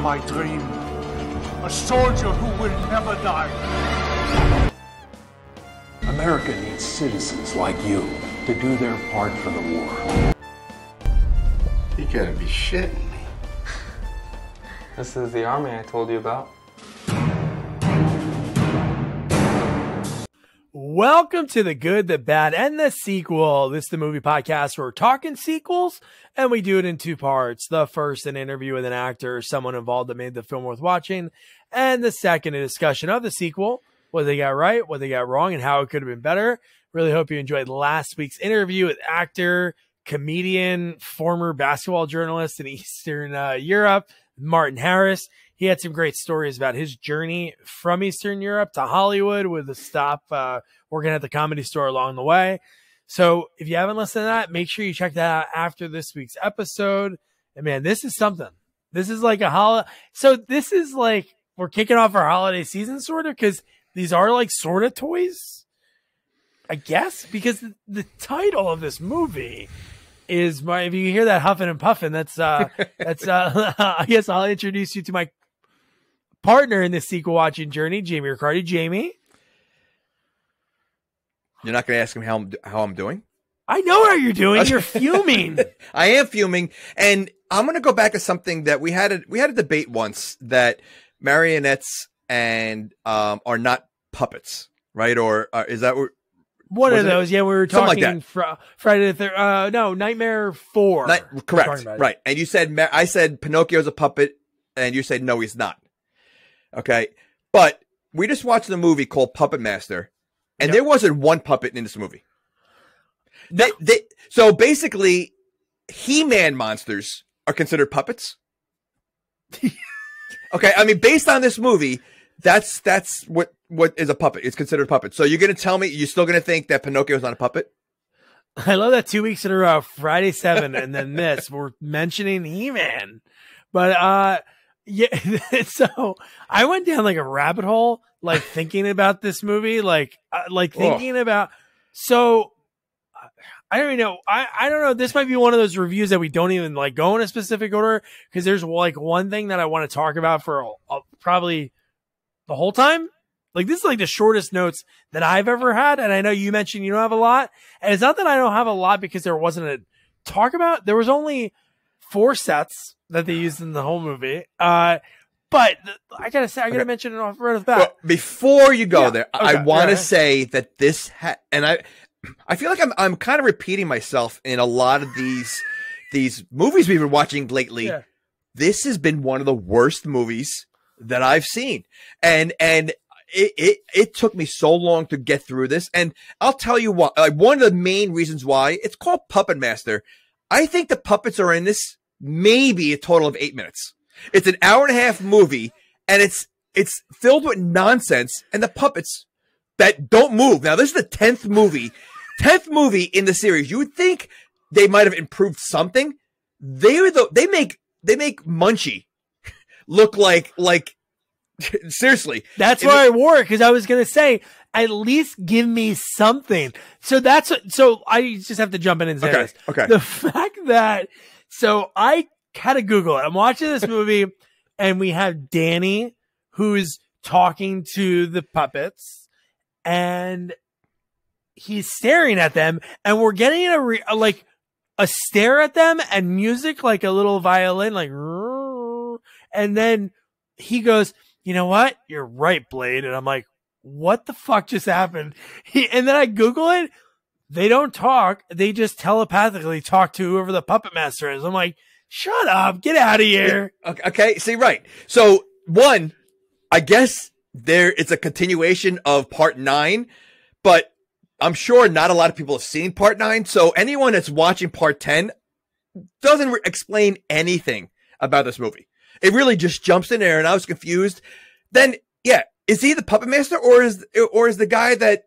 my dream. A soldier who will never die. America needs citizens like you to do their part for the war. You gotta be shitting me. This is the army I told you about. Welcome to The Good, the Bad, and the Sequel. This is the movie podcast where we're talking sequels, and we do it in two parts. The first, an interview with an actor or someone involved that made the film worth watching, and the second, a discussion of the sequel, what they got right, what they got wrong, and how it could have been better. Really hope you enjoyed last week's interview with actor, comedian, former basketball journalist in Eastern Europe, Martin Harris. He had some great stories about his journey from Eastern Europe to Hollywood with a stop working at the Comedy Store along the way. So if you haven't listened to that, make sure you check that out after this week's episode. And man, this is something. This is like a holiday. So this is like we're kicking off our holiday season sort of because these are like sort of toys, I guess, because the title of this movie is if you hear that huffing and puffing, that's I guess I'll introduce you to my partner in this sequel watching journey, Jamie Riccardi. Jamie, you're not going to ask me how I'm doing? I know how you're doing. You're fuming. I am fuming, and I'm going to go back to something that we had a debate once that marionettes and are not puppets, right? Or is that one of those? Yeah, we were talking like Friday the 3rd. No, Nightmare 4. Correct, right? And you said I said Pinocchio's a puppet, and you said no, he's not. Okay, but we just watched a movie called Puppetmaster, and there wasn't one puppet in this movie. No. So basically, He-Man monsters are considered puppets. Okay, I mean, based on this movie, that's what is a puppet. It's considered a puppet. So you're going to tell me you're still going to think that Pinocchio's not a puppet? I love that 2 weeks in a row, Friday 7, and then this, we're mentioning He-Man. But, yeah, so I went down like a rabbit hole, like thinking about this movie, like thinking about, so I don't even know. I don't know. This might be one of those reviews that we don't even like go in a specific order because there's like one thing that I want to talk about for probably the whole time. Like this is like the shortest notes that I've ever had. And I know you mentioned you don't have a lot, and it's not that I don't have a lot because there wasn't a talk about. There was only 4 sets that they used in the whole movie. But I gotta say, I gotta mention it off right off the bat. Well, before you go there, I want to say that this and I feel like I'm kind of repeating myself in a lot of these movies we've been watching lately. Yeah. This has been one of the worst movies that I've seen, and it took me so long to get through this. And I'll tell you what, like one of the main reasons why it's called Puppetmaster. I think the puppets are in this maybe a total of 8 minutes. It's an hour-and-a-half movie, and it's filled with nonsense and the puppets that don't move. Now, this is the 10th movie in the series. You would think they might have improved something. They make Munchie look like seriously. That's why I wore it, because I was gonna say at least give me something. So I just have to jump in and say this. Okay. The fact that I had to Google it. I'm watching this movie, and we have Danny who's talking to the puppets, and he's staring at them, and we're getting a stare at them and music, like a little violin, like, and then he goes, "You know what? You're right, Blade." And I'm like, what the fuck just happened? And then I Google it. They don't talk. They just telepathically talk to whoever the puppet master is. I'm like, shut up. Get out of here. Okay. See, right. So one, I guess it's a continuation of part 9, but I'm sure not a lot of people have seen part 9. So anyone that's watching part 10 doesn't explain anything about this movie. It really just jumps in there, and I was confused. Then, yeah, is he the puppet master, or is the guy that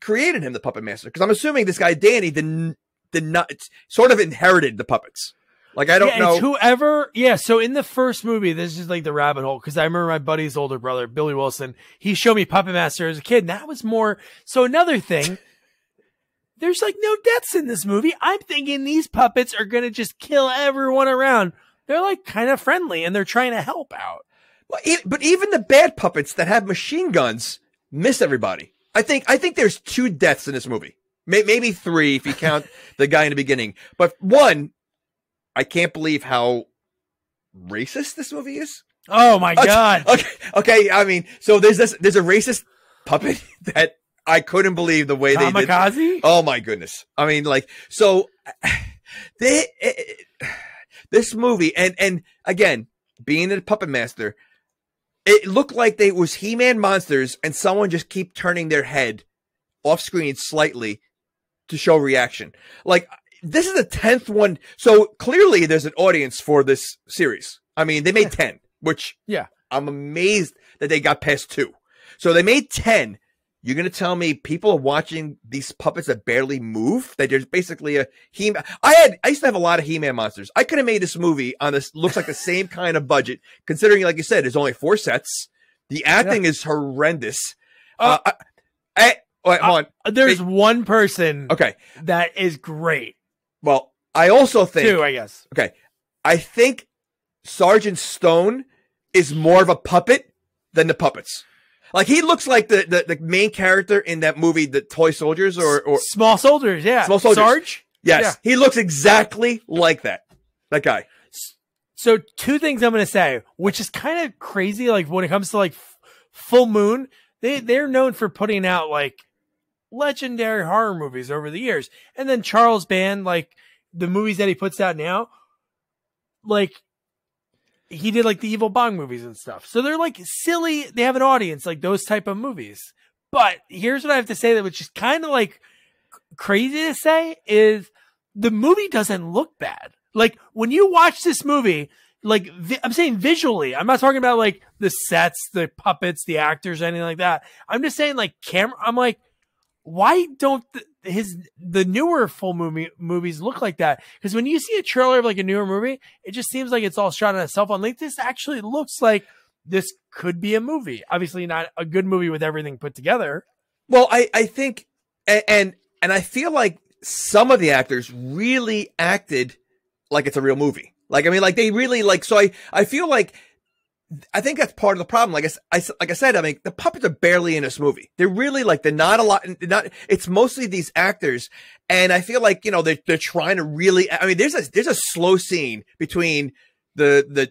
created him the puppet master? Because I'm assuming this guy Danny did not sort of inherited the puppets. Like, I don't know. It's whoever. Yeah. So in the first movie, this is like the rabbit hole. Cause I remember my buddy's older brother, Billy Wilson, he showed me Puppetmaster as a kid. And that was more. So another thing, there's like no deaths in this movie. I'm thinking these puppets are going to just kill everyone around. they're like kind of friendly and they're trying to help out. Well, but even the bad puppets that have machine guns miss everybody. I think there's 2 deaths in this movie. Maybe 3 if you count the guy in the beginning. But 1, I can't believe how racist this movie is. Oh my God. Okay. I mean, so there's a racist puppet that I couldn't believe the way Kamikaze? they did. Oh my goodness. I mean, like, so this movie, and again, being a Puppetmaster, it looked like it was He-Man monsters and someone just keep turning their head off screen slightly to show reaction. Like, this is the 10th one. So clearly there's an audience for this series. I mean, they made 10, which I'm amazed that they got past 2. So they made 10. You're going to tell me people are watching these puppets that barely move? That there's basically a He-Man. I used to have a lot of He-Man monsters. I could have made this movie on this, looks like the same kind of budget, considering, like you said, there's only 4 sets. The acting is horrendous. Hold on. There's one person that is great. Well, I also think 2, I guess. Okay. I think Sergeant Stone is more of a puppet than the puppets. Like, he looks like the main character in that movie, The Toy Soldiers or Small Soldiers, yeah. Small Soldiers. Sarge? Yes. Yeah. He looks exactly like that guy. So 2 things I'm going to say, which is kind of crazy. Like, when it comes to like Full Moon, they're known for putting out like legendary horror movies over the years. And then Charles Band, like the movies that he puts out now, like, he did like the Evil Bong movies and stuff. So they're like silly. They have an audience, like those type of movies. But here's what I have to say, that which is kind of like crazy to say, is the movie doesn't look bad. Like, when you watch this movie, like, I'm saying visually, I'm not talking about like the sets, the puppets, the actors, anything like that. I'm just saying, like, camera. I'm like, why don't the newer full movies look like that? Because when you see a trailer of like a newer movie, it just seems like it's all shot on a cell phone. Like, this actually looks like this could be a movie. Obviously not a good movie with everything put together. Well, I think, and I feel like some of the actors really acted like it's a real movie. Like, I mean, like, they really, like, so I feel like, I think that's part of the problem. Like I said, I mean, the puppets are barely in this movie. They're really like, they're not a lot. It's mostly these actors. And I feel like, you know, they're trying to really, I mean, there's a slow scene between the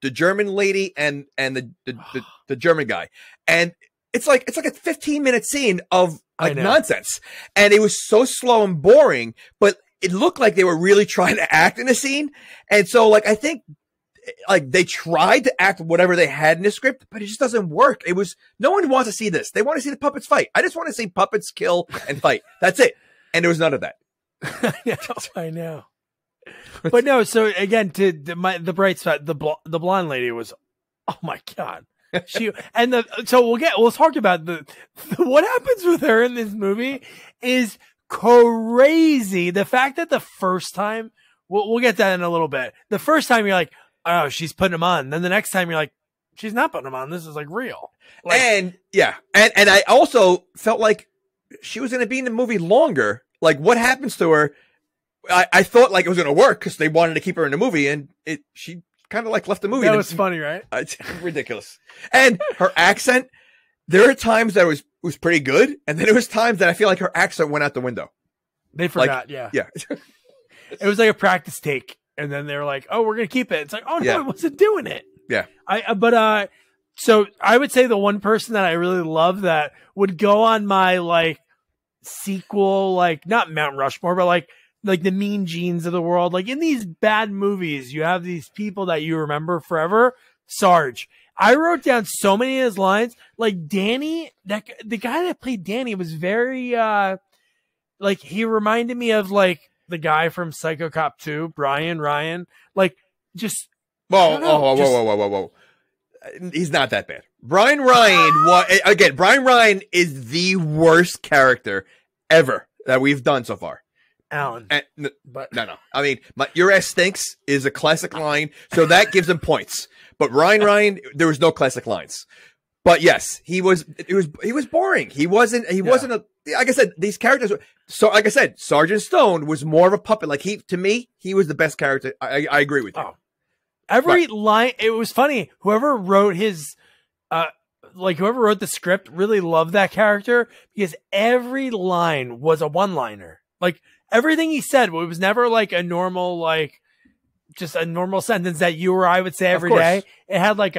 German lady and the German guy. And it's like a 15-minute scene of like nonsense. And it was so slow and boring, but it looked like they were really trying to act in a scene. And so, like, I think, like, they tried to act whatever they had in the script, but it just doesn't work. It was, no one wants to see this. They want to see the puppets fight. I just want to see puppets kill and fight. That's it. And there was none of that. I know. But no, so again, to the bright side, the blonde lady was, oh my God. We'll talk about what happens with her in this movie is crazy. The fact that the first time, we'll get that in a little bit. The first time you're like, oh, she's putting them on. Then the next time you're like, she's not putting them on. This is like real. Like, and I also felt like she was going to be in the movie longer. Like, what happens to her? I thought like it was going to work because they wanted to keep her in the movie, and she kind of like left the movie. That was funny, right? It's ridiculous. And her accent, there are times that was pretty good, and then there was times that I feel like her accent went out the window. They forgot, yeah. It was like a practice take. And then they were like, "Oh, we're gonna keep it." It's like, "Oh no, I wasn't doing it." Yeah. So I would say the one person that I really love that would go on my like sequel, like not Mount Rushmore, but like the Mean Genes of the world. Like, in these bad movies, you have these people that you remember forever. Sarge. I wrote down so many of his lines. Like Danny, the guy that played Danny was very like, he reminded me of like the guy from Psycho Cop 2, Brian Ryan, like, just whoa. He's not that bad. Brian Ryan is the worst character ever that we've done so far. Alan, but no. I mean, your ass stinks is a classic line, so that gives him points. But Ryan, there was no classic lines. But yes, he was boring. He wasn't like I said, these characters. So like I said, Sergeant Stone was more of a puppet. Like, to me, he was the best character. I agree with you. Oh, Every line, it was funny. Whoever wrote whoever wrote the script really loved that character because every line was a one-liner. Like everything he said, it was never like a normal, just a normal sentence that you or I would say every day. It had like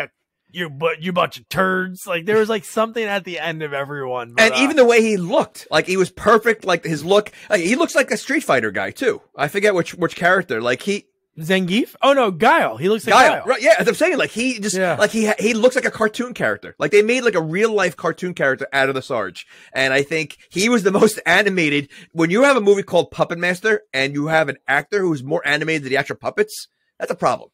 you bunch of turds. Like there was like something at the end of everyone. But, and even the way he looked, like he was perfect. Like his look, he looks like a Street Fighter guy too. I forget which character. Like Zangief? Oh no, Guile. He looks like Guile. Right, yeah, as I'm saying, like he just like he looks like a cartoon character. Like they made like a real life cartoon character out of the Sarge. And I think he was the most animated. When you have a movie called Puppetmaster and you have an actor who's more animated than the actual puppets, that's a problem.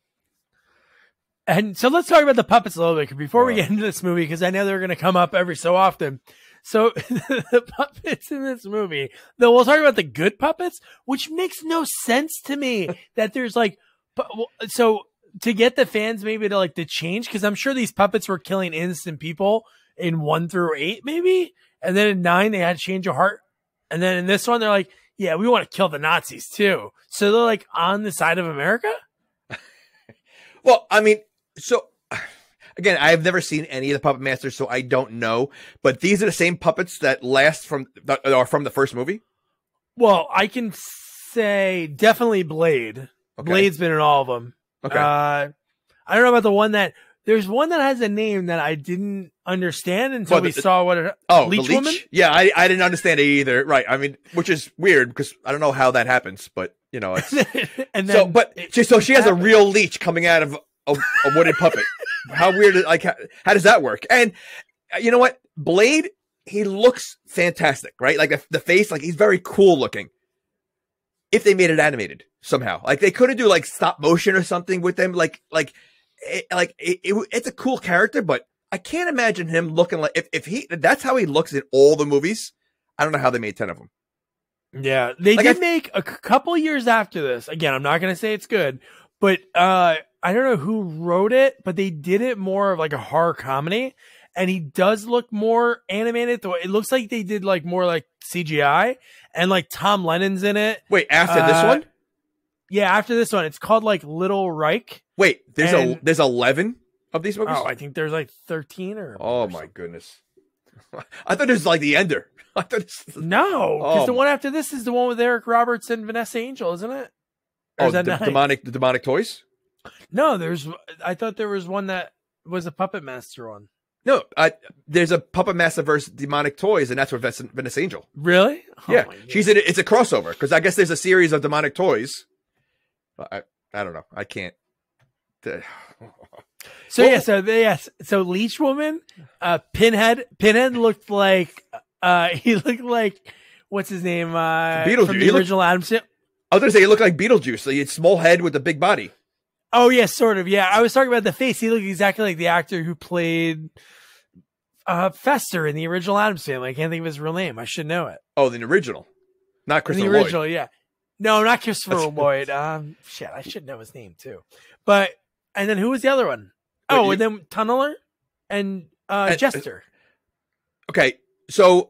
And so let's talk about the puppets a little bit before we get into this movie, because I know they're going to come up every so often. So the puppets in this movie, though we'll talk about the good puppets, which makes no sense to me that there's like, so to get the fans maybe to change, because I'm sure these puppets were killing innocent people in 1 through 8 maybe. And then in 9, they had to change of heart. And then in this one, they're like, yeah, we want to kill the Nazis too. So they're like on the side of America. Well, I mean, so again, I've never seen any of the Puppet Masters, so I don't know. But these are the same puppets that are from the first movie. Well, I can say definitely Blade. Okay. Blade's been in all of them. Okay. I don't know about the one there's one that has a name that I didn't understand until we saw what it. Oh, Leech the Leech Woman. Yeah, I didn't understand it either. Right. I mean, which is weird because I don't know how that happens, but you know, it's and then so she has a real leech coming out of a wooden puppet. How weird! Like, how does that work? And you know what? Blade, he looks fantastic, right? Like the face, like he's very cool looking. If they made it animated somehow, like they couldn't do like stop motion or something with them, it's a cool character, but I can't imagine him looking like if that's how he looks in all the movies. I don't know how they made 10 of them. Yeah, they did make a couple years after this. Again, I'm not going to say it's good, but I don't know who wrote it, but they did it more of like a horror comedy, and he does look more animated. It looks like they did like more like CGI, and like Tom Lennon's in it. Wait, after this one? Yeah, after this one, it's called like Little Reich. Wait, there's 11 of these movies? Oh, I think there's like 13 or. Oh my goodness! I thought it was like The Ender. No, because the one after this is the one with Eric Roberts and Vanessa Angel, isn't it? Or the demonic toys. No, I thought there was one that was a Puppetmaster one. No, there's a Puppetmaster versus Demonic Toys, and that's with Vanessa Angel. Really? Oh, yeah, she's in it. It's a crossover because I guess there's a series of Demonic Toys. I don't know. I can't. So Leech Woman, Pinhead looked like he looked like what's his name? Beetlejuice. From the original Adam Sandler. I was gonna say he looked like Beetlejuice. So he had small head with a big body. Oh yeah, sort of. Yeah, I was talking about the face. He looked exactly like the actor who played Fester in the original Addams Family. I can't think of his real name. I should know it. Oh, the original, not Christopher Lloyd. The original, Lloyd. Yeah. No, not Christopher Lloyd. Shit, I should know his name too. But and then who was the other one? And then Tunneler and Jester. Okay, so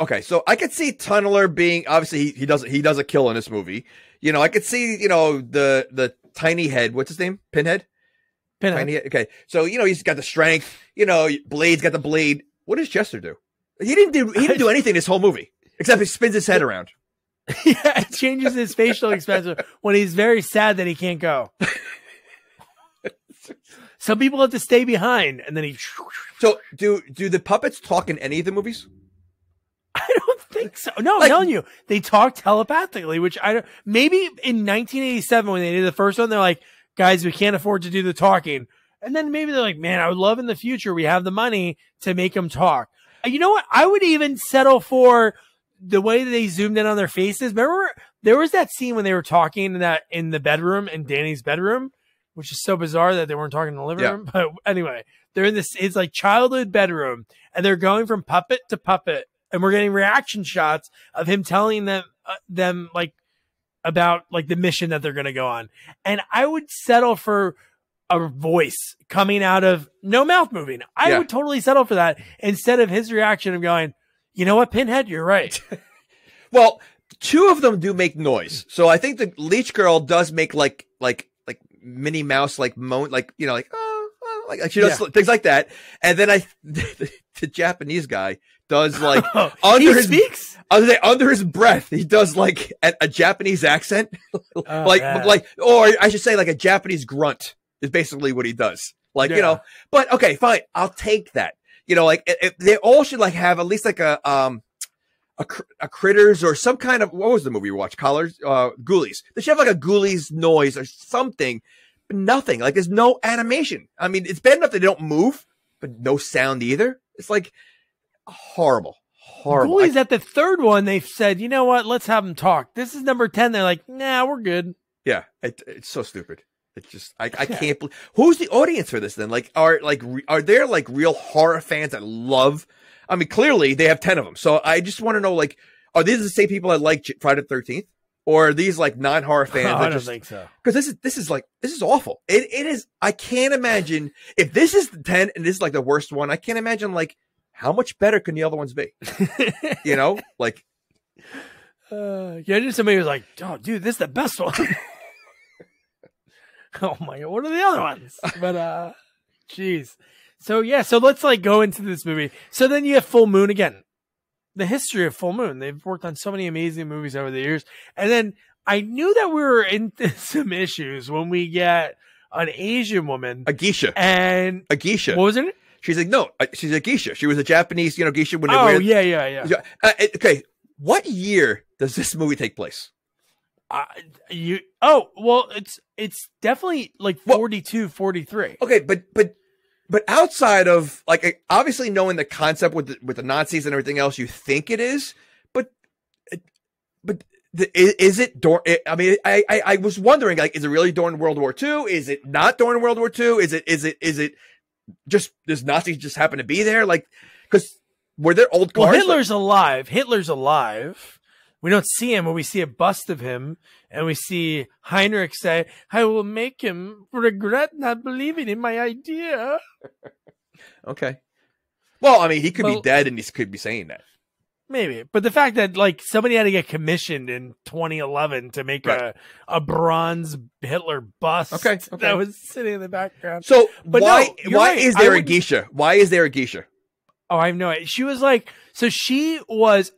I could see Tunneler being obviously he does a kill in this movie. You know, I could see the tiny head. What's his name? Pinhead. Tiny head. Okay, so he's got the strength. Blade's got the blade. What does Jester do? He didn't do anything this whole movie except he spins his head around. Yeah, it changes his facial expression when he's very sad that he can't go. Some people have to stay behind, and then he. So do the puppets talk in any of the movies? I don't think so. No, I'm telling you, they talk telepathically, which I don't. Maybe in 1987 when they did the first one, they're like, "Guys, we can't afford to do the talking," and then maybe they're like, "Man, I would love in the future we have the money to make them talk." You know what? I would even settle for the way that they zoomed in on their faces. Remember, there was that scene when they were talking in the bedroom, in Danny's bedroom, which is so bizarre that they weren't talking in the living room. But anyway, they're in this, it's like childhood bedroom, and they're going from puppet to puppet, and we're getting reaction shots of him telling them like about like the mission that they're going to go on. And I would settle for a voice coming out of no mouth moving. I would totally settle for that instead of his reaction of going, "You know what, Pinhead, you're right." Well, two of them do make noise. So I think the Leech Girl does make like Minnie Mouse like moan, like like like she does things like that. And then the Japanese guy does like under his breath, he does like a Japanese accent, or I should say like a Japanese grunt is basically what he does. Like but okay, fine, I'll take that. Like they all should like have at least like a Critters or some kind of, what was the movie you watched? Ghoulies. They should have like a Ghoulies noise or something, but nothing. Like there's no animation. I mean, it's bad enough they don't move, but no sound either. It's like horrible. Ghoulies at the third one, they've said, you know what? Let's have them talk. This is number 10. They're like, nah, we're good. Yeah. It's so stupid. It's just, I can't believe, who's the audience for this then? Like, are there like real horror fans that love, I mean, clearly they have 10 of them. So I just want to know, like, are these the same people that like Friday the 13th? Or are these like non-horror fans? I don't think so. Because this is awful. It is, I can't imagine, if this is the 10 and this is like the worst one, I can't imagine like, how much better can the other ones be? Like. Just somebody was like, oh, dude, this is the best one. Oh my God, what are the other ones? But, jeez. So let's like go into this movie. So then you have Full Moon again. The history of Full Moon. They've worked on so many amazing movies over the years. And then I knew that we were in some issues when we get an Asian woman. A geisha. What was it? She's like, no, she's a geisha. She was a Japanese, geisha. Yeah. Okay. What year does this movie take place? It's definitely like 42, 43. Okay, but outside of like obviously knowing the concept with the Nazis and everything else, you think it is, but is it? I mean, I was wondering, like, is it really during World War II? Is it not during World War II? Is it just does Nazis just happen to be there? Like, because were there old cars? Well, Hitler's alive. We don't see him, but we see a bust of him, and we see Heinrich say, I will make him regret not believing in my idea. Okay. Well, I mean, he could be dead, and he could be saying that. Maybe. But the fact that, like, somebody had to get commissioned in 2011 to make a bronze Hitler bust that was sitting in the background. So, why is there a geisha? Why is there a geisha? Oh, I have no idea. She was like,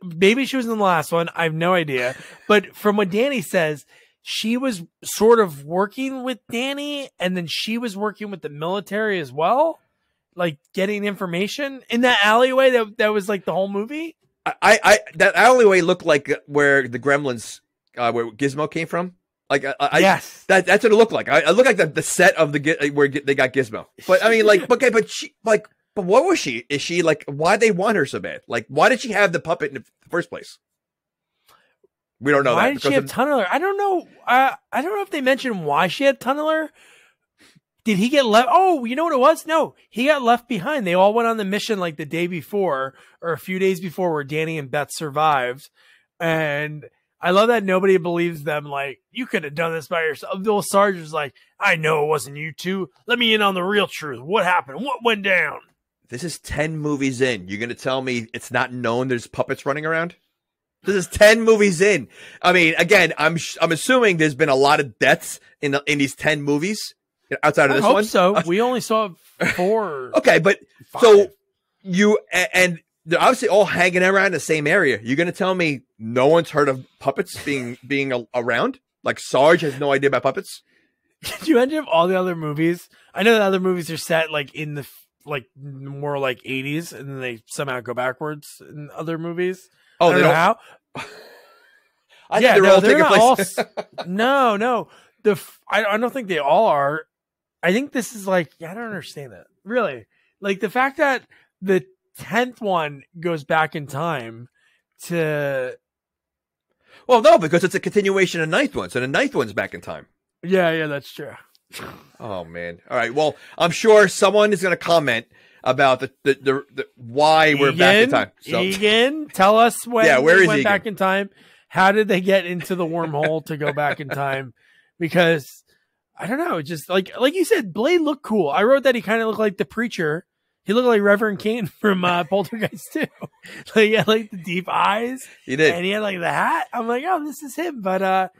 maybe she was in the last one. I have no idea. But from what Danny says, she was sort of working with Danny, and then she was working with the military as well, like getting information in that alleyway. That was like the whole movie. That alleyway looked like where the Gremlins, where Gizmo came from. Like, yes, that's what it looked like. It looked like the set of where they got Gizmo. But I mean, like, okay, but she like. But what was she? Is she like, why they want her so bad? Like, why did she have the puppet in the first place? We don't know. Why did she have Tunneler? I don't know. I don't know if they mentioned why she had Tunneler. Did he get left? Oh, you know what it was? No, he got left behind. They all went on the mission like the day before or a few days before where Danny and Beth survived. And I love that nobody believes them. Like, you could have done this by yourself. Little Sarge was like, I know it wasn't you two. Let me in on the real truth. What happened? What went down? This is 10 movies in. You're going to tell me it's not known there's puppets running around? This is 10 movies in. I mean, again, I'm assuming there's been a lot of deaths in these 10 movies outside of this one. So we only saw 4. Okay, but 5. So and they're obviously all hanging around the same area. You're going to tell me no one's heard of puppets being around? Like Sarge has no idea about puppets? Could you imagine if all the other movies? I know that other movies are set like in the like more like 80s, and then they somehow go backwards in other movies. Oh, I don't know how. I think they're all taking place. No. I don't think they all are. I think this is like, I don't understand that. Really. Like the fact that the 10th one goes back in time to. Well, no, because it's a continuation of the 9th one. So the 9th one's back in time. Yeah, that's true. Oh man! All right. Well, I'm sure someone is going to comment about the why we're back in time. So. Egan, tell us when where they is went Egan? Back in time. How did they get into the wormhole to go back in time? Because I don't know. Just like you said, Blade looked cool. I wrote that he kind of looked like the preacher. He looked like Reverend Kane from Poltergeist 2. Like he had like the deep eyes. He did, and he had like the hat. I'm like, oh, this is him. But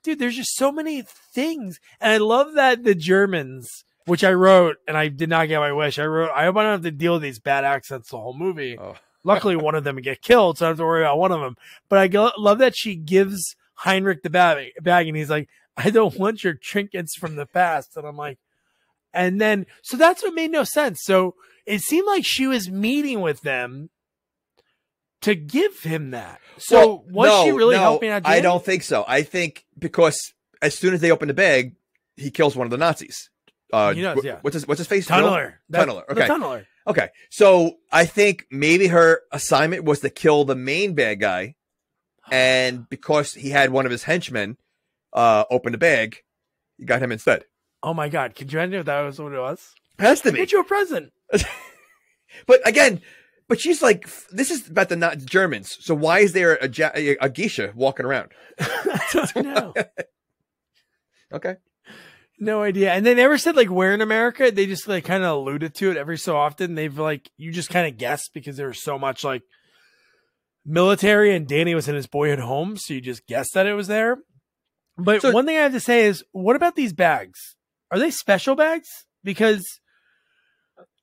dude, there's just so many things. And I love that the Germans, which I wrote, and I did not get my wish. I hope I don't have to deal with these bad accents the whole movie. Oh. Luckily, one of them would get killed, so I don't have to worry about one of them. But I love that she gives Heinrich the bag, and he's like, I don't want your trinkets from the past. And I'm like, and then, so that's what made no sense. So it seemed like she was meeting with them to give him that. So was she really helping out? I don't think so. I think because as soon as they open the bag, he kills one of the Nazis. He does, yeah. What's his face? Tunneler. Tunneler. Okay. The Tunneler. Okay. So I think maybe her assignment was to kill the main bad guy. And because he had one of his henchmen open the bag, you got him instead. Oh my God. Could you imagine if that was what it was? Has to be. Get you a present. But again, she's like, this is about the Germans. So why is there a geisha walking around? I don't know. Okay. No idea. And they never said like where in America. They just like kind of alluded to it every so often. They've like, you just kind of guess because there's so much like military, and Danny was in his boyhood home. So you just guessed that it was there. But one thing I have to say is, what about these bags? Are they special bags? Because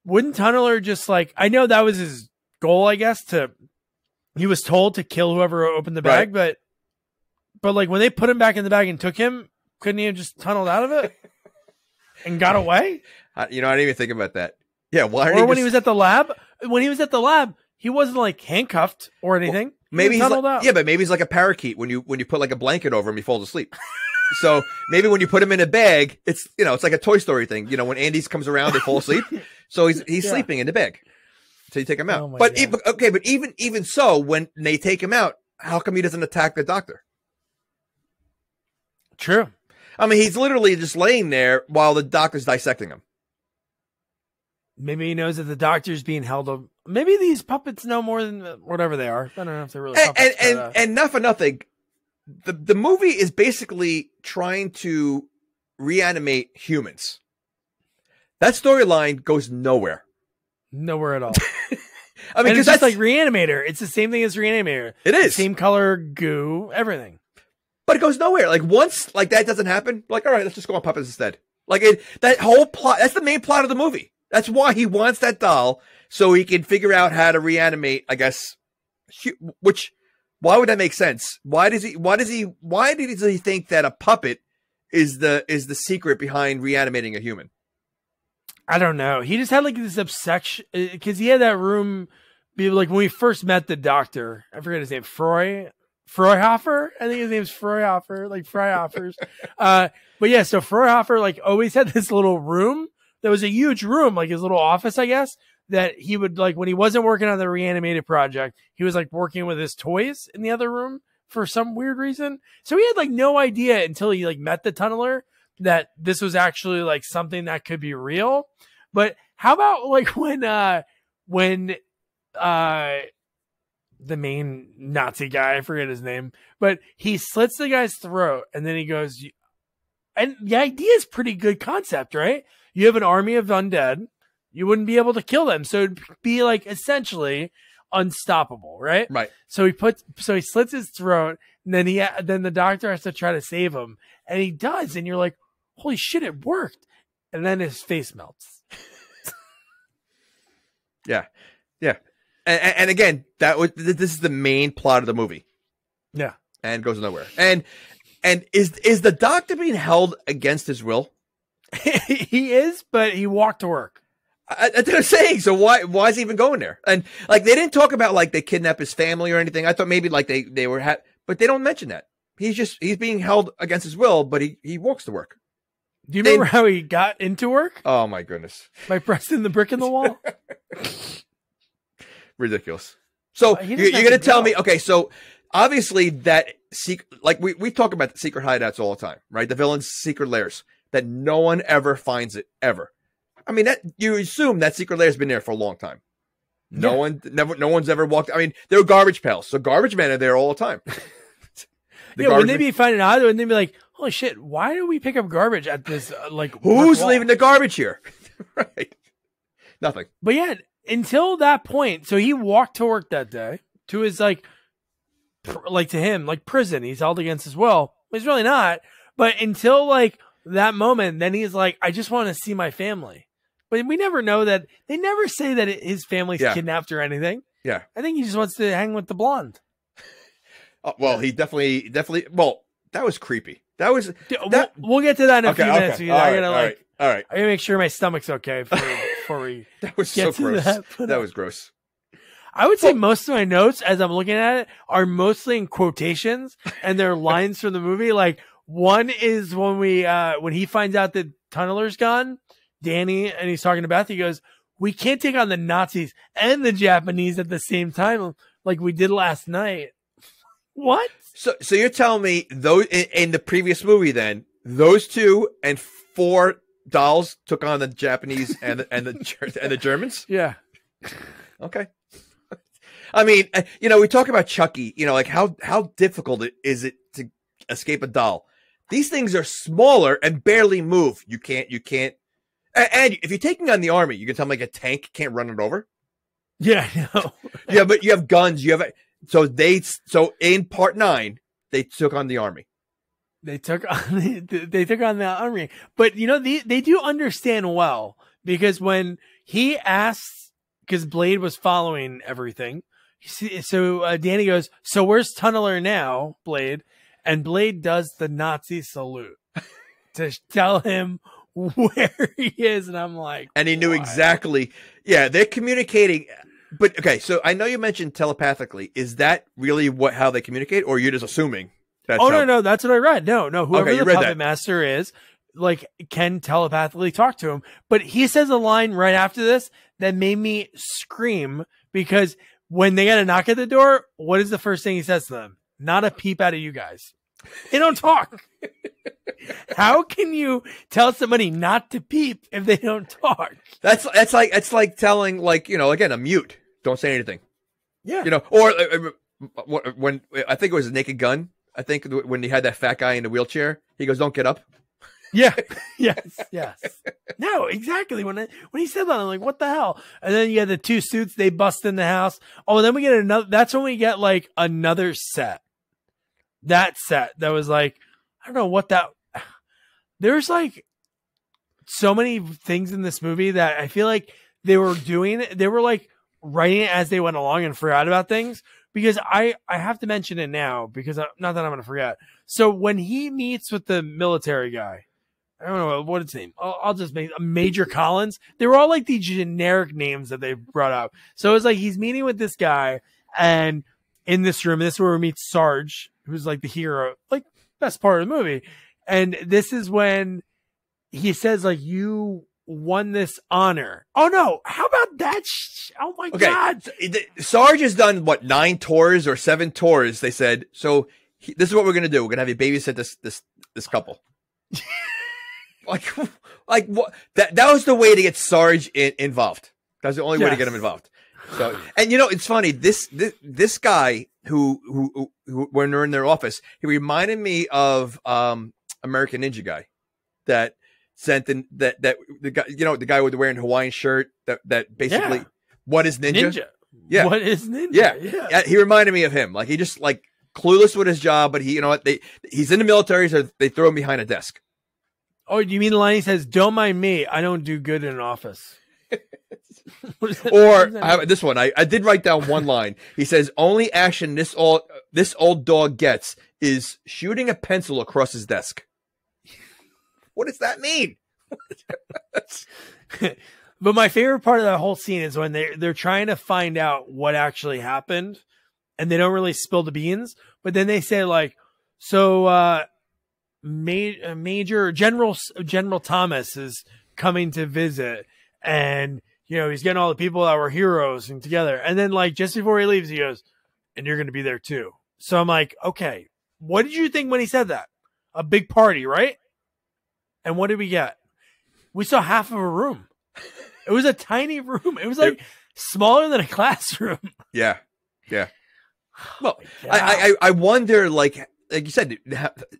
wouldn't Tunneler just like, I know that was his goal, I guess, he was told to kill whoever opened the bag, right. but like when they put him back in the bag and took him, couldn't he have just tunneled out of it and got away? I didn't even think about that. Yeah. Why? Or when he was at the lab, he wasn't like handcuffed or anything. Well, maybe he's tunneled out. Yeah, but maybe he's like a parakeet when you put like a blanket over him, he falls asleep. So maybe when you put him in a bag, it's like a Toy Story thing. When Andy comes around, they fall asleep. So he's sleeping in the bag. So you take him out. Oh but even so, when they take him out, how come he doesn't attack the doctor? True. I mean, he's literally just laying there while the doctor's dissecting him. Maybe he knows that the doctor's being held up. Maybe these puppets know more than whatever they are. I don't know if they're really puppets. And not for nothing, the movie is basically trying to reanimate humans. That storyline goes nowhere. Nowhere at all. I mean, because that's like Reanimator. It's the same thing as Reanimator. It is. Same color, goo, everything. But it goes nowhere. Like once like that doesn't happen, like, all right, let's just go on puppets instead. Like that whole plot, that's the main plot of the movie. That's why he wants that doll, so he can figure out how to reanimate, I guess, why would that make sense? Why did he think that a puppet is the secret behind reanimating a human? I don't know. He just had like this obsession because he had that room. Like when we first met the doctor, I forget his name, Freyhofer. I think his name's Freyhofer, like Freyhofers. But yeah, so Freyhofer like always had this little room that was a huge room, like his little office, I guess, that he would like when he wasn't working on the Reanimated project, he was like working with his toys in the other room for some weird reason. So he had like no idea until he like met the Tunneler that this was actually like something that could be real. But how about like when the main Nazi guy, I forget his name, but he slits the guy's throat and then he goes, and the idea is pretty good concept, right? You have an army of undead. You wouldn't be able to kill them. So it'd be like essentially unstoppable, right? Right. So he slits his throat and then the doctor has to try to save him and he does. And you're like, holy shit, it worked. And then his face melts. Yeah. Yeah. And again, this is the main plot of the movie. Yeah. And goes nowhere. And is the doctor being held against his will? He is, but he walked to work. That's what I'm saying. So why is he even going there? And like they didn't talk about like they kidnap his family or anything. I thought maybe like they were but they don't mention that. He's being held against his will, but he walks to work. Do you remember how he got into work? Oh my goodness. By pressing the brick in the wall? Ridiculous. So you're going to tell me, okay, so obviously that like we talk about the secret hideouts all the time, right? The villain's secret lairs that no one ever finds it ever. I mean, that you assume that secret lair has been there for a long time. No one's ever walked. I mean, there were garbage pails, so garbage men are there all the time. Wouldn't they be finding out? And they'd be like, "Holy shit! Why do we pick up garbage at this? Like, who's leaving the garbage here?" Right? Nothing. But yeah, until that point, so he walked to work that day to his like to him like prison. He's held against his will. He's really not. But until like that moment, then he's like, I just want to see my family. But we never know that. They never say that his family's kidnapped or anything. Yeah. I think he just wants to hang with the blonde. Well, he definitely. Well, that was creepy. That was. We'll get to that in a few minutes. Okay. I gotta I gotta make sure my stomach's okay before we. That was get so to gross. That was gross. I would say most of my notes, as I'm looking at it, are mostly in quotations and they're lines from the movie. Like one is when he finds out that Tunneler's gone, Danny, and he's talking to Beth. He goes, "We can't take on the Nazis and the Japanese at the same time, like we did last night." What? So you're telling me those in the previous movie, then those 2 and 4 dolls took on the Japanese and the Germans? Yeah. Okay. I mean, we talk about Chucky. Like how difficult is it to escape a doll? These things are smaller and barely move. You can't. And if you're taking on the army, you can tell me like a tank can't run it over. Yeah, I know. Yeah, but you have guns. So in part 9, they took on the army. They took on the army, but they do understand well, because when he asks, because Blade was following everything, so Danny goes, "So where's Tunneler now, Blade?" And Blade does the Nazi salute to tell him where he is, and I'm like, and he knew exactly. Yeah, they're communicating. But okay, so I know you mentioned telepathically. Is that really how they communicate, or you're just assuming? No, that's what I read. No, whoever the puppet that. master is, like, can telepathically talk to him. But he says a line right after this that made me scream, because when they got a knock at the door, what is the first thing he says to them? Not a peep out of you guys. They don't talk. How can you tell somebody not to peep if they don't talk? That's like telling, like, again, a mute, don't say anything. Yeah. Or when I think it was a Naked Gun. I think when he had that fat guy in the wheelchair, he goes, "Don't get up." Yeah. Yes. No, exactly. When he said that, I'm like, what the hell? And then you had the 2 suits. They bust in the house. Oh, and then we get another. That's when we get like another set. That set that was like, I don't know what that. There's like so many things in this movie that I feel like they were like writing it as they went along and forgot about things. Because I have to mention it now, because not that I'm going to forget. So when he meets with the military guy, I don't know what his name. I'll just make Major Collins. They were all like the generic names that they brought up. So it was like he's meeting with this guy, and in this room, this is where we meet Sarge, who's like the hero, like best part of the movie. And this is when he says, like, "You won this honor." Oh no! How about that? Oh my God! Sarge has done what, 9 tours or 7 tours? They said, so this is what we're gonna do. We're gonna have you babysit this couple. like what? That was the way to get Sarge involved. That was the only way to get him involved. So, and it's funny. This guy who when they're in their office, he reminded me of American Ninja guy that sent in that the guy, the guy with the wearing Hawaiian shirt that basically what is ninja? Yeah. What is ninja? Yeah. He reminded me of him. Like, he just like clueless with his job, but he's in the military, so they throw him behind a desk. Oh, do you mean the line he says, "Don't mind me, I don't do good in an office"? Or this one, I did write down one line. He says, "Only action this old dog gets is shooting a pencil across his desk." What does that mean? But my favorite part of that whole scene is when they're trying to find out what actually happened, and they don't really spill the beans. But then they say, like, so General Thomas is coming to visit, and he's getting all the people that were heroes and together. And then, like, just before he leaves, he goes, "And you're going to be there too." So I'm like, okay, what did you think when he said that? A big party, right? And what did we get? We saw half of a room. It was a tiny room. It was like smaller than a classroom. Yeah. Well, I wonder, like you said,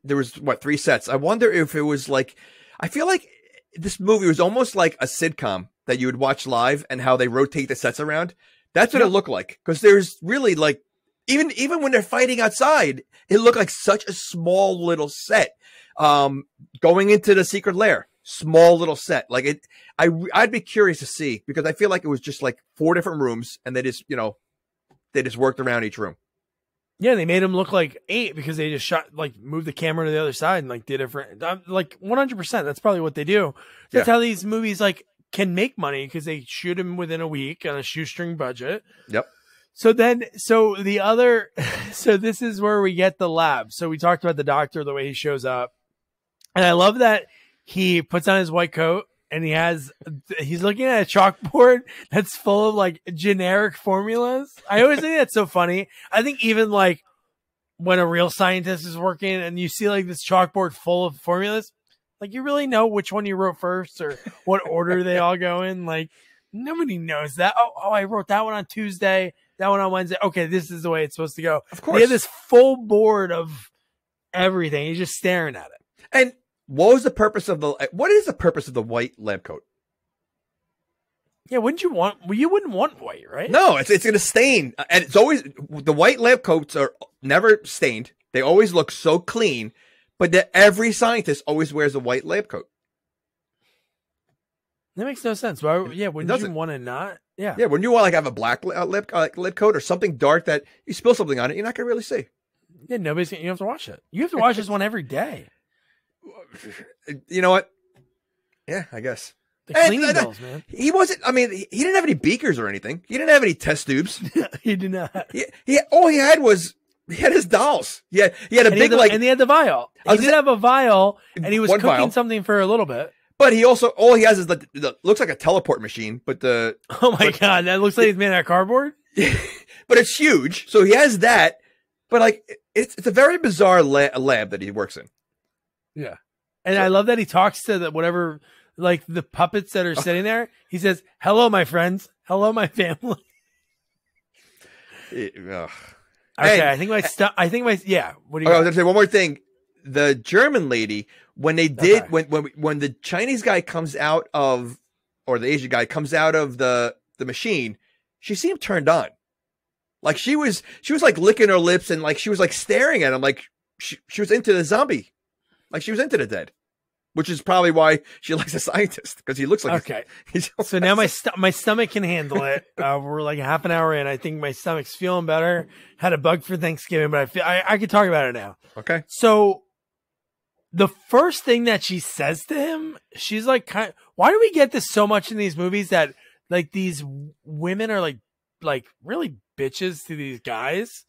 there was 3 sets. I wonder if it was like, I feel like this movie was almost like a sitcom that you would watch live, and how they rotate the sets around. That's what it looked like. Because there's really, like, Even when they're fighting outside, it looked like such a small little set. Going into the secret lair, small little set. Like it, I'd be curious to see, because I feel like it was just like 4 different rooms, and they just worked around each room. Yeah, they made them look like 8 because they just moved the camera to the other side and like did different, like 100%. That's probably what they do. That's how these movies like can make money, because they shoot them within a week on a shoestring budget. Yep. So this is where we get the lab. So we talked about the doctor, the way he shows up, and I love that he puts on his white coat. And he's looking at a chalkboard that's full of like generic formulas. I always think that's so funny. I think even like when a real scientist is working and you see like this chalkboard full of formulas, like you really know which one you wrote first or what order they all go in. Like nobody knows that. Oh, I wrote that one on Tuesday, that one on Wednesday. Okay, this is the way it's supposed to go. Of course. He had this full board of everything. He's just staring at it. And what is the purpose of the white lab coat? Yeah, you wouldn't want white, right? No, it's going to stain. And it's always, the white lab coats are never stained. They always look so clean, but every scientist always wears a white lab coat. That makes no sense. Why? Yeah, wouldn't you want to not? Yeah. Yeah, wouldn't you want to have a black lab coat or something dark that you spill something on it, you're not going to really see. Yeah, you have to wash it. You have to wash this one every day. You know what? Yeah, I guess. The cleaning bills, man. He didn't have any beakers or anything. He didn't have any test tubes. He did not. All he had his dolls. He had a big and he had the vial. He did have a vial, and he was cooking something for a little bit. But all he has is the looks like a teleport machine. But God, that looks like it's made out of cardboard. But it's huge, so he has that. But like, it's a very bizarre lab that he works in. Yeah. And I love that he talks to the puppets that are sitting there. He says, "Hello, my friends. Hello, my family." Okay. I think yeah. What do you I was going to say one more thing. The German lady, when they did, when the Chinese guy comes out of, or the Asian guy comes out of the machine, she seemed turned on. Like she was like licking her lips and like she was like staring at him like she was into the zombie. Like she was into the dead, which is probably why she likes a scientist, because he looks like he's so now my stomach can handle it. We're like half an hour in. I think my stomach's feeling better. Had a bug for Thanksgiving, but I can talk about it now. Okay. So the first thing that she says to him, she's like, why do we get this so much in these movies that like these women are like really bitches to these guys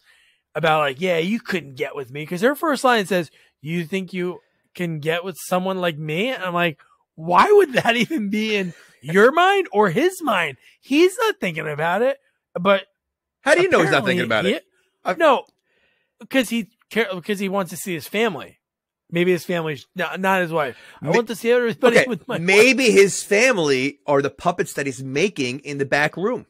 about like, yeah, you couldn't get with me, because her first line says, "You think you can get with someone like me?" And I'm like, why would that even be in your mind or his mind? He's not thinking about it. But how do you know he's not thinking about it? No, because he wants to see his family. Maybe his family's not his wife. I want to see everybody with my maybe wife. His family are the puppets that he's making in the back room.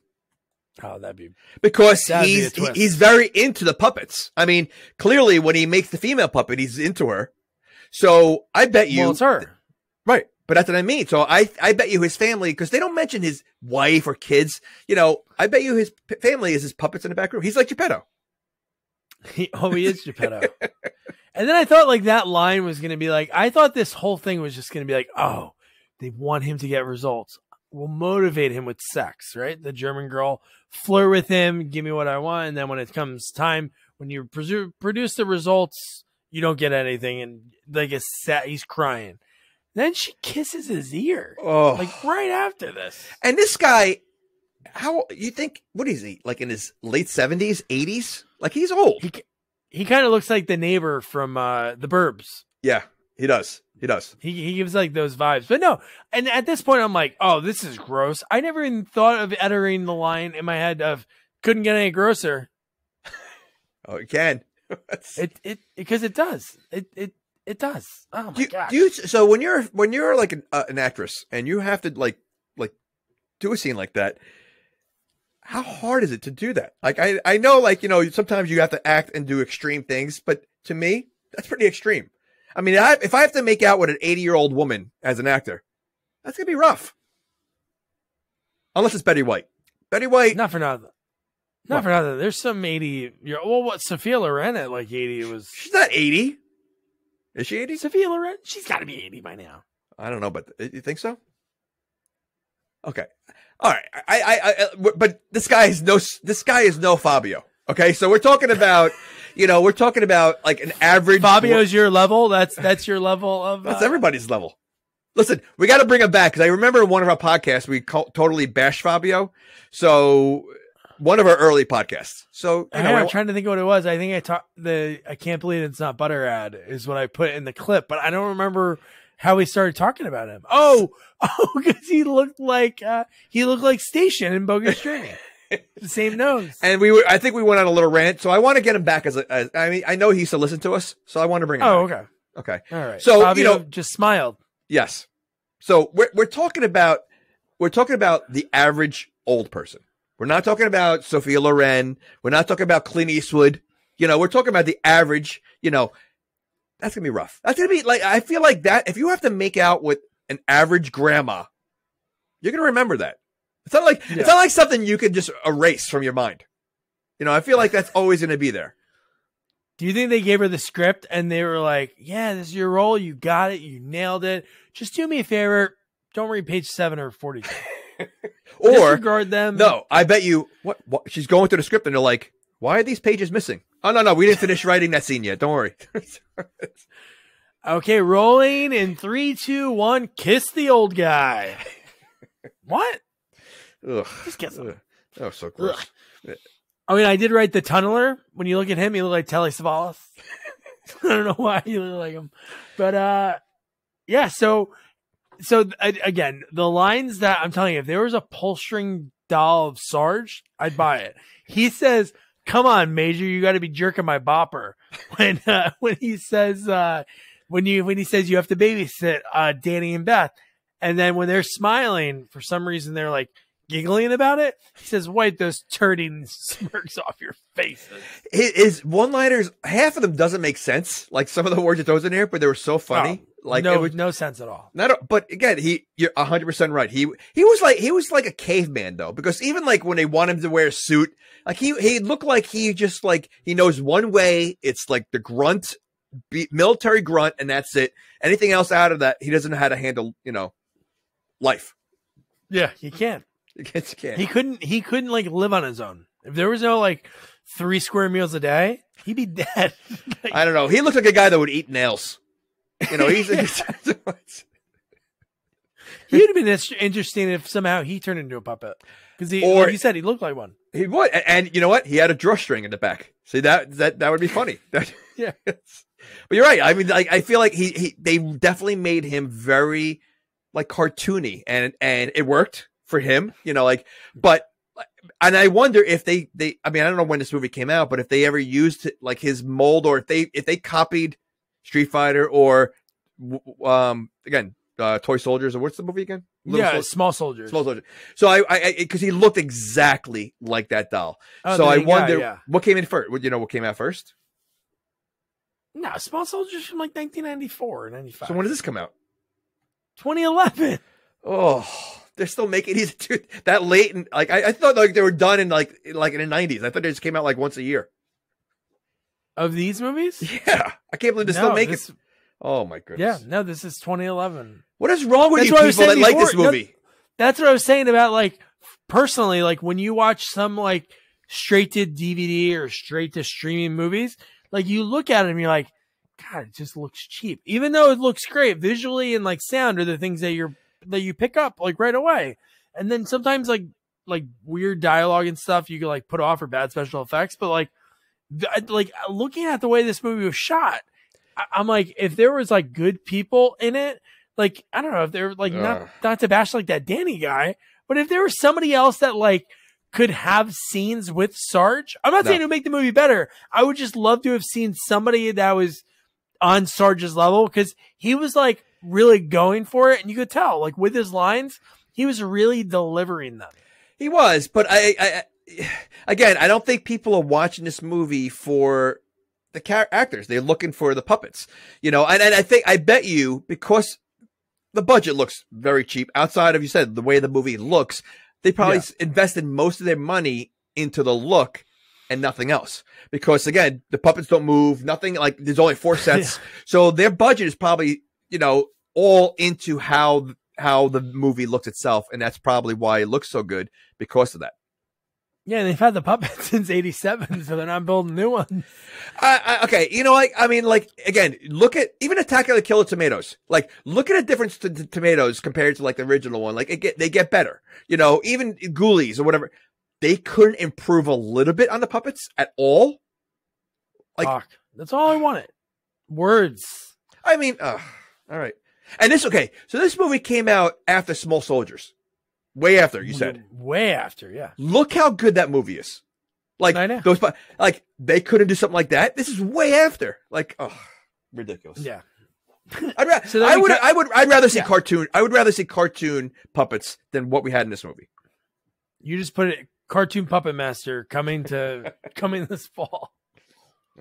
Oh, that'd be because he's very into the puppets. I mean, clearly when he makes the female puppet, he's into her. So I bet you, well, it's her, right? But that's what I mean. So I bet you his family, because they don't mention his wife or kids. You know, I bet you his family is his puppets in the back room. He's like Geppetto. He is Geppetto. And then I thought like that line was going to be like, I thought this whole thing was just going to be like, oh, they want him to get results. We'll motivate him with sex, right? The German girl flirt with him, give me what I want, and then when it comes time, when you produce the results, you don't get anything, and like he's crying. Then she kisses his ear, like right after this. And this guy, how you think? What is he, like in his late 70s, 80s? Like he's old. He kind of looks like the neighbor from The Burbs. Yeah, he does. He gives like those vibes. But no, and at this point I'm like, oh, this is gross. I never even thought of uttering the line in my head of couldn't get any grosser. Oh, it can. Because it does. It does. Oh my god. So when you're like an actress and you have to like do a scene like that, how hard is it to do that? Like I know, like, you know, sometimes you have to act and do extreme things, but to me, that's pretty extreme. I mean, if I have to make out with an 80-year-old woman as an actor, that's gonna be rough. Unless it's Betty White. Betty White, not for nothing. Not for nothing. There's some 80. Well, what Sophia Loren at like 80 was. She's not 80. Is she 80? Sophia Loren? She's got to be 80 by now. I don't know, but you think so? Okay. All right. But this guy is no Fabio. Okay. So we're talking about, like an average. Fabio's your level. That's your level of. That's everybody's level. Listen, we got to bring him back because I remember in one of our podcasts, we totally bashed Fabio. So one of our early podcasts. So, I'm trying to think of what it was. I think I can't believe it's not butter ad is what I put in the clip, but I don't remember how we started talking about him. Oh, because he looked like Station in Bogus Journey. The same nose. And I think we went on a little rant. So I want to get him back I know he used to listen to us. So I want to bring him back. Okay. All right. So, Fabio just smiled. Yes. So we're talking about the average old person. We're not talking about Sophia Loren. We're not talking about Clint Eastwood. We're talking about the average, that's going to be rough. That's going to be like, I feel like that if you have to make out with an average grandma, you're going to remember that. It's not like something you can just erase from your mind. I feel like that's always going to be there. Do you think they gave her the script and they were like, yeah, this is your role. You got it. You nailed it. Just do me a favor. Don't read page 7 or 42. Or disregard them. No, I bet you what she's going through the script and they're like, why are these pages missing? Oh, no, we didn't finish writing that scene yet. Don't worry. Okay, rolling in 3, 2, 1. Kiss the old guy. What? Ugh. Just kiss him. That was so gross. I mean, I did write the tunneler. When you look at him, he looked like Telly Savalas. I don't know why you look like him. But, yeah, so again, the lines that I'm telling you, if there was a pull string doll of Sarge, I'd buy it. He says, come on, Major, you got to be jerking my bopper. When he says, when he says you have to babysit, Danny and Beth. And then when they're smiling, for some reason, they're like giggling about it. He says, wipe those turning smirks off your faces. His one-liners, half of them doesn't make sense. Like some of the words he throws in here, but they were so funny. Like no sense at all. But again, you're 100% right. He was like a caveman though, because even like when they want him to wear a suit, like he looked like he knows one way. It's like the grunt, military grunt, and that's it. Anything else out of that, he doesn't know how to handle, life. Yeah, he can't. He can't. He couldn't like live on his own. If there was no like 3 square meals a day, he'd be dead. I don't know. He looks like a guy that would eat nails. He's he would have been interesting if somehow he turned into a puppet, because like you said, he looked like one. He would, and you know what? He had a drawstring in the back. See that would be funny. Yeah, but you're right. I mean, like I feel like they definitely made him very like cartoony, and it worked for him. But I wonder if they I mean, I don't know when this movie came out, but if they ever used like his mold, or if they copied Street Fighter, or again, Toy Soldiers, or what's the movie again? Small Soldiers. Small Soldiers. So I because he looked exactly like that doll. So I wonder what came in first. What came out first? No, Small Soldiers from like 1994 or 95. So when did this come out? 2011. Oh, they're still making these that late, and like I thought like they were done in like in the 90s. I thought they just came out like once a year. Of these movies? Yeah. I can't believe they're still making it. Oh, my goodness. Yeah. No, this is 2011. What is wrong with you people that like this movie? No, that's what I was saying about, like, personally, like, when you watch some, like, straight to DVD or straight to streaming movies, like, you look at it and you're like, God, it just looks cheap. Even though it looks great visually and, like, sound are the things that you pick up, like, right away. And then sometimes, like weird dialogue and stuff you can, like, put off for bad special effects. But, like looking at the way this movie was shot, I'm like, if there was like good people in it, like, I don't know if they're like not to bash like that Danny guy, but if there was somebody else that like could have scenes with Sarge, I'm not saying it would make the movie better. I would just love to have seen somebody that was on Sarge's level, because he was like really going for it, and you could tell like with his lines, he was really delivering them. He was, but again, I don't think people are watching this movie for the actors. They're looking for the puppets, and I bet you, because the budget looks very cheap outside of, you said, the way the movie looks, they probably invested most of their money into the look and nothing else. Because again, the puppets don't move, nothing, like there's only 4 sets. So their budget is probably, all into how the movie looks itself. And that's probably why it looks so good because of that. Yeah, they've had the puppets since '87, so they're not building new ones. Okay, again, look at even Attack of the Killer Tomatoes. Like, look at the difference to the tomatoes compared to like the original one. Like, they get better. Even Ghoulies or whatever, they couldn't improve a little bit on the puppets at all. Like, Fuck. That's all I wanted. Words. I mean, all right. And so this movie came out after Small Soldiers. Way after, you said. Way after, yeah. Look how good that movie is. Like, I know. They couldn't do something like that. This is way after. Like, ridiculous. Yeah. I'd rather see cartoon. I would rather see cartoon puppets than what we had in this movie. You just put it, cartoon Puppetmaster coming this fall.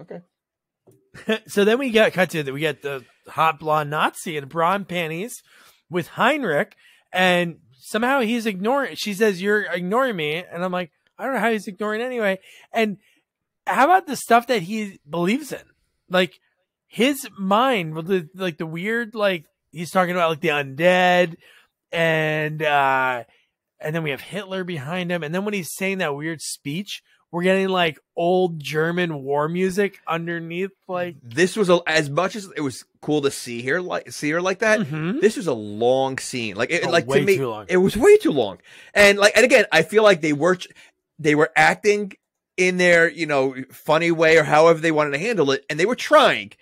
Okay. So then we get the hot blonde Nazi in bra and panties with Heinrich, and somehow he's ignoring. She says, "You're ignoring me," and I'm like, I don't know how he's ignoring anyway. And how about the stuff that he believes in? Like his mind, with the weird, like he's talking about like the undead, and then we have Hitler behind him, and then when he's saying that weird speech, we're getting like old German war music underneath. Like this was as much as it was cool to see her like that. Mm-hmm. This was a long scene. Like to me, it was way too long. And again, I feel like they were acting in their funny way or however they wanted to handle it, and they were trying,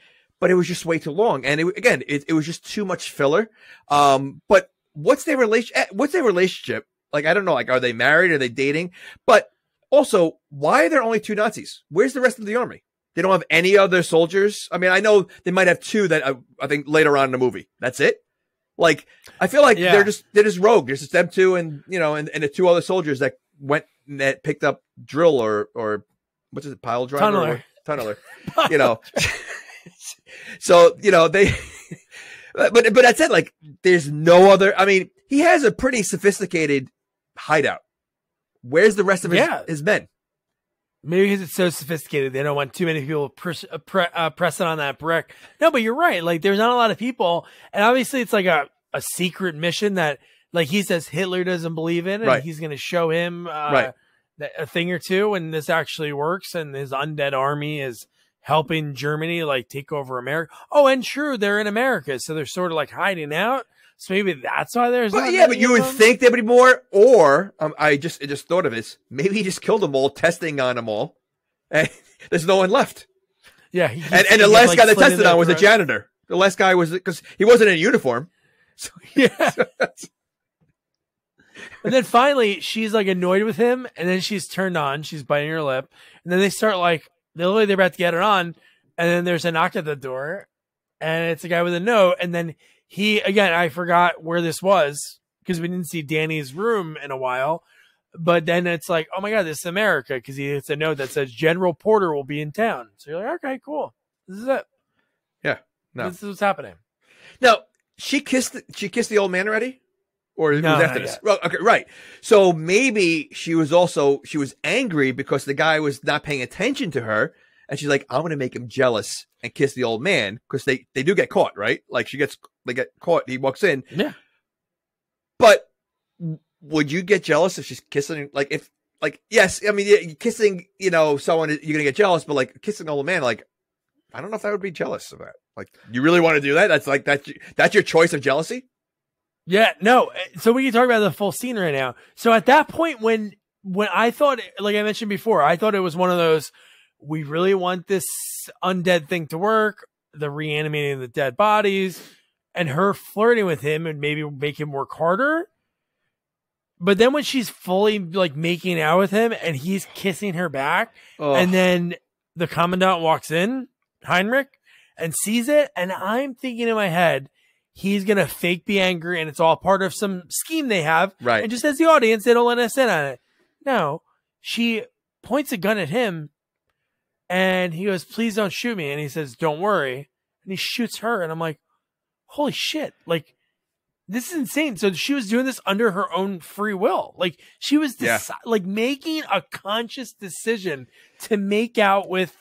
but it was just way too long. And it was just too much filler. But what's their relationship? Like, I don't know. Like, are they married? Are they dating? But also, why are there only 2 Nazis? Where's the rest of the army? They don't have any other soldiers. I mean, I know they might have 2 that I think later on in the movie. That's it. Like, I feel like they're just rogue. There's just them 2 and the 2 other soldiers that went that picked up drill or what's it, pile driver? Tunneler. So, they, but that's it. Like, there's no other, I mean, he has a pretty sophisticated hideout. Where's the rest of his men? Maybe because it's so sophisticated, they don't want too many people pressing on that brick. No, but you're right. Like, there's not a lot of people, and obviously it's like a secret mission that, like he says, Hitler doesn't believe in, and he's going to show him a thing or two, and this actually works, and his undead army is helping Germany like take over America. Oh, and true, they're in America, so they're sort of like hiding out. So maybe that's why there's. But you would think there would be more. Or I just thought of this. Maybe he just killed them all, testing on them all, and there's no one left. Yeah, and the last guy that tested on was a janitor. The last guy was because he wasn't in uniform. So yeah. And then finally, she's like annoyed with him, and then she's turned on. She's biting her lip, and then they start like they're about to get it on, and then there's a knock at the door, and it's a guy with a note, and then. I forgot where this was because we didn't see Danny's room in a while. But then it's like, oh my God, this is America, because it's a note that says General Porter will be in town. So you're like, okay, cool. This is it. Yeah. No. This is what's happening. Now, she kissed the old man already? Or it was after this? Yet. Well, okay, right. So maybe she was angry because the guy was not paying attention to her. And she's like, I'm going to make him jealous and kiss the old man, because they do get caught, right? Like they get caught. He walks in. Yeah. But would you get jealous if she's kissing? Yes, I mean, kissing, someone, you're going to get jealous, but like kissing an old man, like, I don't know if I would be jealous of that. Like, you really want to do that? That's your choice of jealousy? Yeah, no. So we can talk about the full scene right now. So at that point, when I thought, like I mentioned before, I thought it was one of those, we really want this undead thing to work, the reanimating the dead bodies, and her flirting with him and maybe make him work harder. But then when she's fully like making out with him and he's kissing her back, and then the commandant walks in, Heinrich, and sees it, and I'm thinking in my head, he's going to fake be angry and it's all part of some scheme they have. Right. And just as the audience, they don't let us in on it. No, she points a gun at him. And he goes, please don't shoot me. And he says, don't worry. And he shoots her. And I'm like, holy shit. Like, This is insane. So she was doing this under her own free will. Like she was like making a conscious decision to make out with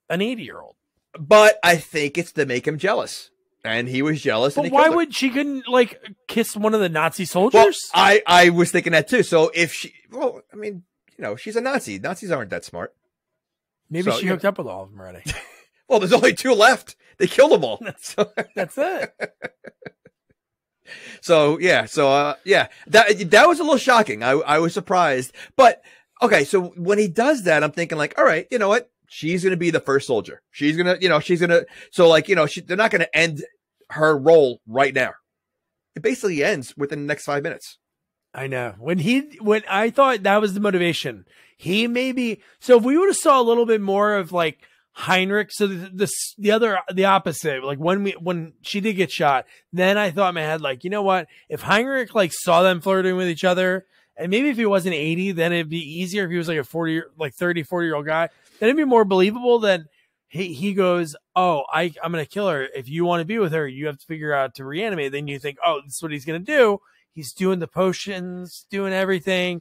an 80-year-old. But I think it's to make him jealous. And he was jealous. But why would she couldn't like kiss one of the Nazi soldiers? Well, I was thinking that too. So if she, well, I mean, you know, she's a Nazi. Nazis aren't that smart. Maybe she hooked up with all of them already. Well, there's only 2 left. They killed them all. That's it. So yeah, that was a little shocking. I was surprised, but okay. So when he does that, I'm thinking like, all right, you know what? She's gonna be the first soldier. She's gonna. So like, you know, they're not gonna end her role right now. It basically ends within the next 5 minutes. I know. When I thought that was the motivation, he maybe. So if we would have saw a little bit more of like Heinrich, so the opposite, like when she did get shot, then I thought in my head, like, you know what, if Heinrich like saw them flirting with each other, and maybe if he wasn't 80, then it'd be easier. If he was like a 40-year-old guy, then it'd be more believable that he goes, oh, I'm gonna kill her. If you want to be with her, you have to figure out to reanimate. Then you think, oh, this is what he's gonna do. He's doing the potions, doing everything.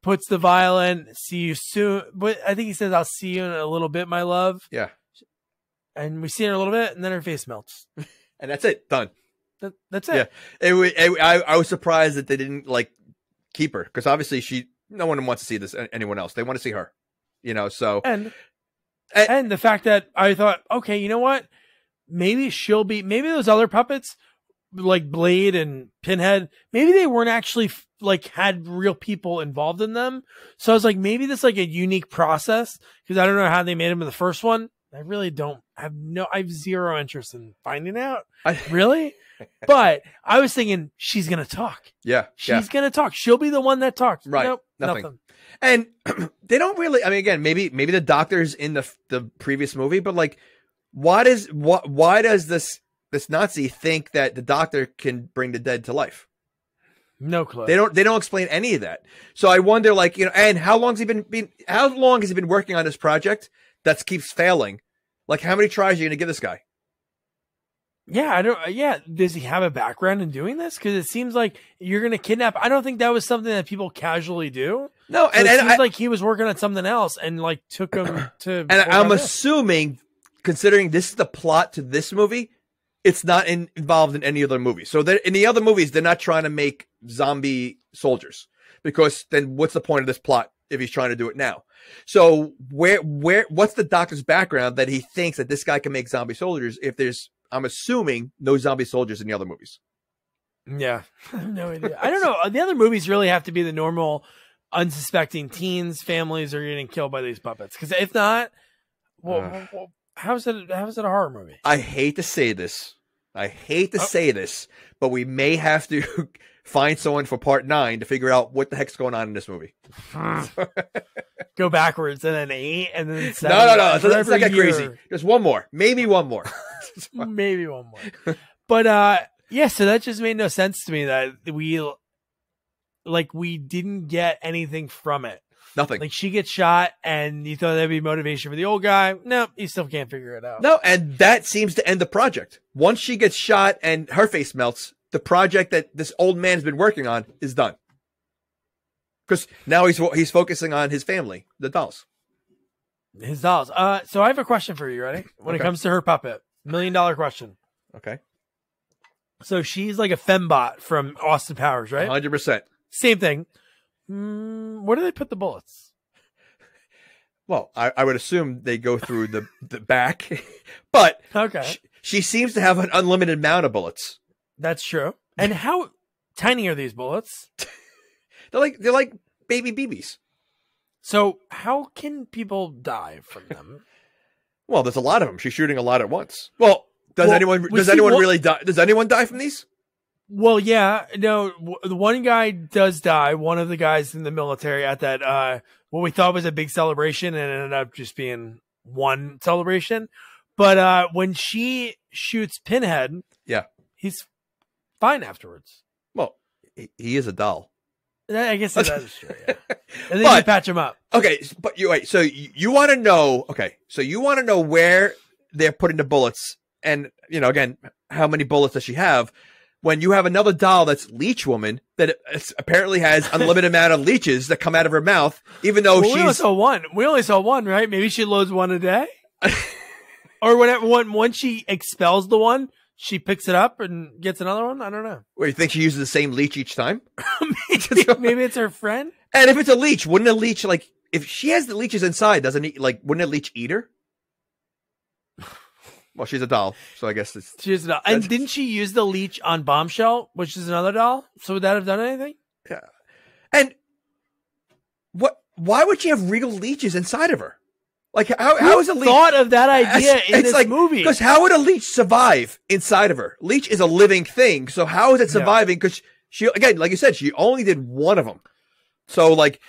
Puts the violin, see you soon. But I think he says, I'll see you in a little bit, my love. Yeah. And we see her a little bit, and then her face melts. And that's it. Done. That's it. Yeah. I was surprised that they didn't like keep her, because obviously no one wants to see this anyone else. They want to see her, you know, so. And the fact that I thought, okay, you know what? Maybe maybe those other puppets, like Blade and Pinhead, maybe they weren't actually like had real people involved in them. So I was like, maybe this is like a unique process, because I don't know how they made them in the first one. I really I have zero interest in finding out. Really? But I was thinking she's going to talk. Yeah. She's going to talk. She'll be the one that talks. Right. Nope, nothing. And they don't really, I mean, again, maybe the doctor's in the previous movie, but like, why does this Nazi think that the doctor can bring the dead to life? No clue. They don't explain any of that. So I wonder, like, you know, and how long has he been working on this project that keeps failing? Like, how many tries are you going to give this guy? Yeah, does he have a background in doing this? Because it seems like you're going to kidnap. I don't think that was something that people casually do. No, so it seems like he was working on something else and like took him to. And I'm assuming, considering this is the plot to this movie, it's not involved in any other movie. So in the other movies, they're not trying to make zombie soldiers, because then what's the point of this plot if he's trying to do it now? So what's the doctor's background that he thinks that this guy can make zombie soldiers if there's, I'm assuming, no zombie soldiers in the other movies? Yeah, no idea. I don't know. The other movies really have to be the normal unsuspecting teens, families are getting killed by these puppets. Because if not, well, how is it a horror movie? I hate to say this. Say this, but we may have to find someone for part 9 to figure out what the heck's going on in this movie. Go backwards and then 8 and then 7. No. So let's not get crazy. Just one more. Maybe one more. Maybe one more. But yeah, so that just made no sense to me that we didn't get anything from it. Nothing. Like, she gets shot and you thought that'd be motivation for the old guy. No, he still can't figure it out. No, and that seems to end the project. Once she gets shot and her face melts, the project that this old man's been working on is done. Because now he's focusing on his family, the dolls. His dolls. So I have a question for you, ready? When it comes to her puppet. $1 million question. Okay. So she's like a fembot from Austin Powers, right? 100%. Same thing. Where do they put the bullets? Well, I would assume they go through the back, but okay. She seems to have an unlimited amount of bullets. That's true. And how tiny are these bullets? They're like baby BBs. So how can people die from them? Well, there's a lot of them. She's shooting a lot at once. Well, does anyone really die? Does anyone die from these? Well, yeah, no, the one guy does die. One of the guys in the military at that, what we thought was a big celebration, and it ended up just being one celebration. But when she shoots Pinhead, yeah, he's fine afterwards. Well, he is a doll. I guess that is true. Yeah. And then you patch him up. Okay, but wait. So you want to know? Okay, so you want to know where they're putting the bullets, and again, how many bullets does she have? when you have another doll that's Leech Woman that apparently has unlimited amount of leeches that come out of her mouth, even though We only saw one. We only saw one, right? Maybe she loads one a day, or whenever once she expels the one, she picks it up and gets another one. I don't know. Wait, you think she uses the same leech each time? Maybe it's her friend. And if it's a leech, wouldn't a leech like if she has the leeches inside? Doesn't it like wouldn't a leech eat her? Well, she's a doll, so I guess it's She's a doll. And didn't she use the leech on Bombshell, which is another doll? So would that have done anything? Yeah. And why would she have real leeches inside of her? Like how is a leech thought of that idea in this movie? Because how would a leech survive inside of her? Leech is a living thing, so how is it surviving? Because she again, like you said, she only did one of them. So like,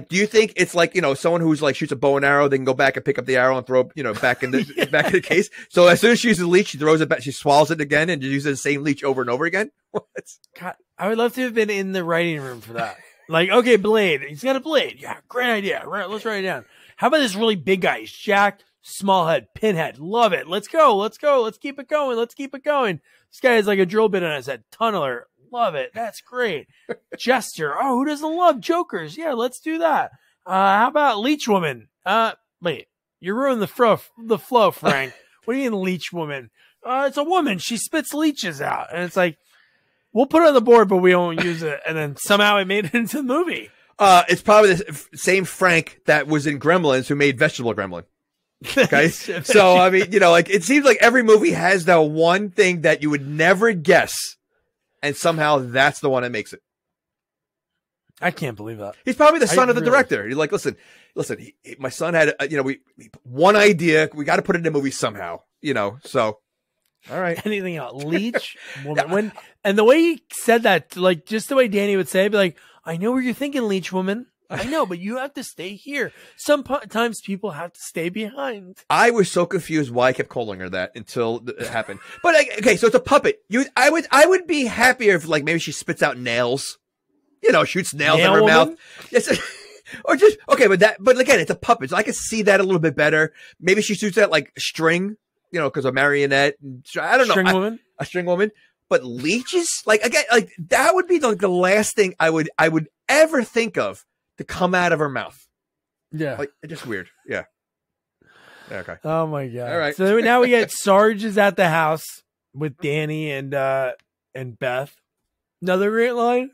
do you think it's like, you know, someone who's like shoots a bow and arrow, they can go back and pick up the arrow and throw, you know, back in the back in the case. So as soon as she uses a leech, she throws it back, she swallows it again and uses the same leech over and over again. What? God, I would love to have been in the writing room for that. Like, okay, blade. He's got a blade. Yeah, great idea. Right, let's write it down. How about this really big guy? He's jacked, small head, pinhead. Love it. Let's go. Let's go. Let's keep it going. Let's keep it going. This guy has like a drill bit on his head. Tunneler. Love it. That's great. Jester. Oh, who doesn't love jokers? Yeah, let's do that. How about Leech Woman? Wait, you ruined the flow, Frank. What do you mean Leech Woman? It's a woman. She spits leeches out. And it's like, we'll put it on the board, but we won't use it. And then somehow it made it into the movie. It's probably the same Frank that was in Gremlins who made Vegetable Gremlin. Okay. So, I mean, you know, like it seems like every movie has that one thing that you would never guess. And somehow that's the one that makes it. I can't believe that. He's probably the son of the director. He's like, listen, my son had, you know, we one idea. We got to put it in a movie somehow, you know, so. All right. Anything else? Leech Woman. And the way he said that, like just the way Danny would say, be like, I know where you're thinking, Leech Woman. I know, but you have to stay here. Sometimes people have to stay behind. I was so confused why I kept calling her that until it happened. But okay, so it's a puppet. I would be happier if like maybe she spits out nails. You know, shoots nails in her mouth. Yes. Or just okay, but again, it's a puppet. So I can see that a little bit better. Maybe she shoots out like string, you know, because a marionette. I don't know. A string woman. But leeches, like again, like that would be the last thing I would ever think of to come out of her mouth. Yeah. Like, it's just weird. Yeah. Okay. Oh, my God. All right. So now we get Sarge is at the house with Danny and Beth. Another great line.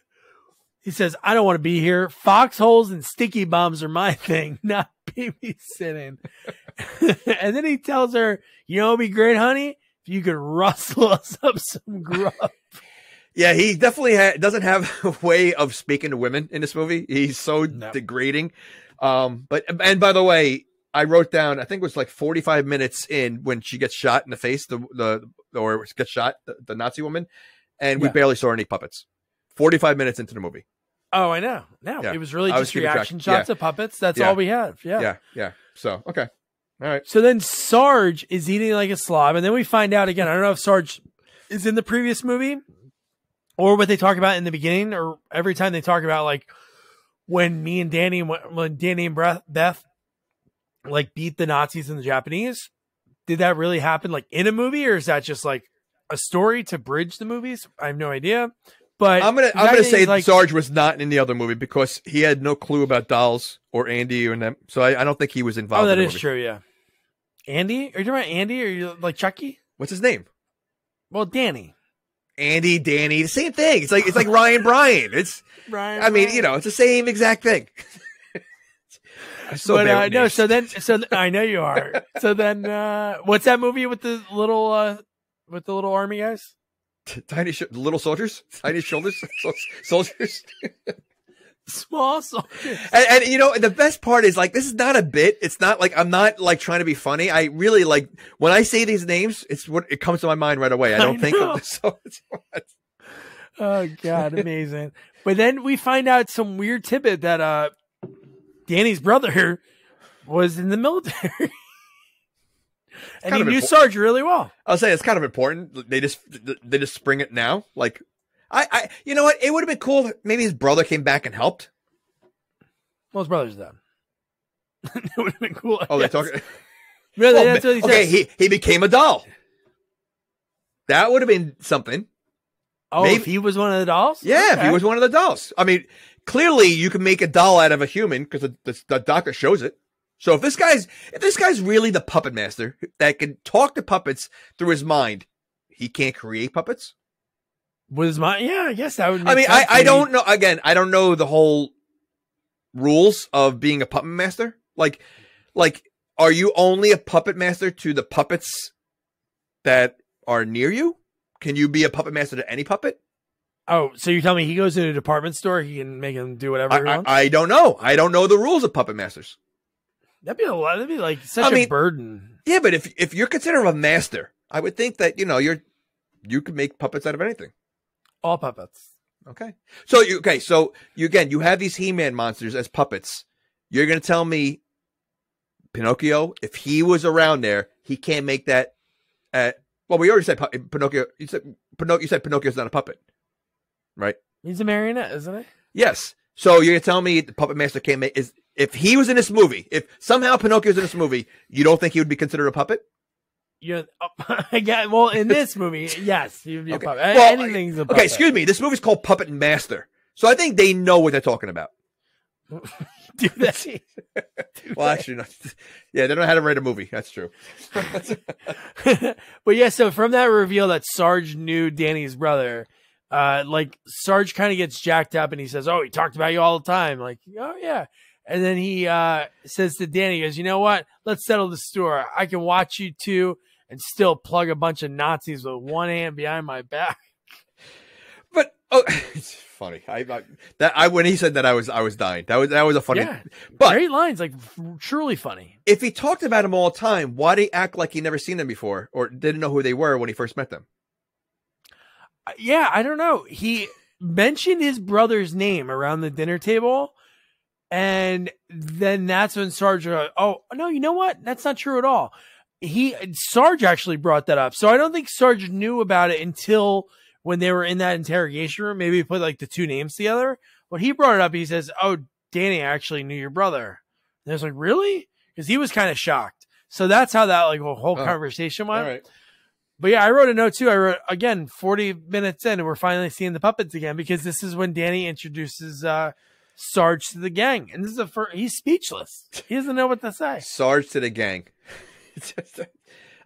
He says, I don't want to be here. Foxholes and sticky bombs are my thing, not babysitting. And then he tells her, you know, it'd be great, honey, if you could rustle us up some grub. Yeah, he definitely doesn't have a way of speaking to women in this movie. He's so degrading. And by the way, I wrote down, I think it was like 45 minutes in when she gets shot in the face, the Nazi woman, and we barely saw any puppets. 45 minutes into the movie. Oh, I know. No, it was really just reaction shots of puppets. That's all we have. Yeah. So, okay. All right. So then Sarge is eating like a slob, and then we find out again, I don't know if Sarge is in the previous movie, or what they talk about in the beginning, or every time they talk about like when Danny and Beth like beat the Nazis and the Japanese. Did that really happen like in a movie, or is that just like a story to bridge the movies? I have no idea. But I'm gonna say like, Sarge was not in the other movie because he had no clue about dolls or Andy or them. So I don't think he was involved. Oh, that in the is movie. true. Yeah. Andy? Are you talking about Andy? Or are you like Chucky? What's his name? Well, Danny. Andy, Danny, the same thing. It's like Ryan, Brian. It's Ryan. I mean, you know, it's the same exact thing. So I know you are. So then, what's that movie with the little army guys? Little soldiers, tiny shoulders, soldiers. Small soldiers. And you know, the best part is like, this is not a bit. It's not like, I'm not like trying to be funny. I really like, when I say these names, it's what it comes to my mind right away. I don't think of this. So oh God, amazing. But then we find out some weird tidbit that, Danny's brother was in the military. And he knew Sarge really well. I'll say it's kind of important. They just spring it now. Like, you know what? It would have been cool if maybe his brother came back and helped. Well, his brother's dead. It would have been cool. Oh, they're talking. Really, that's what he says. Okay, he became a doll. That would have been something. Oh, if he was one of the dolls? Yeah, Okay. if he was one of the dolls. I mean, clearly you can make a doll out of a human because the doctor shows it. So if this guy's really the puppet master that can talk to puppets through his mind, he can't create puppets? With his mind? Yeah, I guess that would make I mean, sense. I don't know. Again, I don't know the whole rules of being a puppet master. Like, are you only a puppet master to the puppets that are near you? Can you be a puppet master to any puppet? Oh, so you're telling me he goes to a department store, he can make him do whatever he wants? I don't know. I don't know the rules of puppet masters. That'd be a lot. That'd be like such a burden. Yeah, but if you're considered a master, I would think that you could make puppets out of anything. All puppets. Okay. So you have these He-Man monsters as puppets. You're going to tell me Pinocchio, if he was around there, he can't make that. Well, we already said Pinocchio. You said Pinocchio's not a puppet, right? He's a marionette, isn't he? Yes. So you're going to tell me the puppet master can't make if he was in this movie, if somehow Pinocchio's in this movie, you don't think he would be considered a puppet? Well, in this movie, yes, he'd be a puppet. Well, Anything's a puppet. Okay, excuse me. This movie's called Puppet Master, so I think they know what they're talking about. Do they? Well, actually, no. Yeah, they don't know how to write a movie. That's true. But yeah, so from that reveal that Sarge knew Danny's brother, Sarge kind of gets jacked up and he says, "Oh, he talked about you all the time." Like, oh yeah. And then he says to Danny, he goes, "You know what? Let's settle the score. I can watch you two and still plug a bunch of Nazis with one hand behind my back." But it's funny. When he said that, I was dying. That was a funny. Yeah, but great lines, like truly funny. If he talked about them all the time, why did he act like he never seen them before or didn't know who they were when he first met them? Yeah, I don't know. He mentioned his brother's name around the dinner table. And then that's when Sarge was like, "Oh, no, you know what? That's not true at all." Sarge actually brought that up. So I don't think Sarge knew about it until when they were in that interrogation room. Maybe he put like the two names together. When he brought it up, he says, "Oh, Danny actually knew your brother." And I was like, "Really?" Because he was kind of shocked. So that's how that whole conversation went. All right. But yeah, I wrote a note too. I wrote, again, 40 minutes in and we're finally seeing the puppets again, because this is when Danny introduces Sarge to the gang, and this is he's speechless. He doesn't know what to say. Sarge to the gang.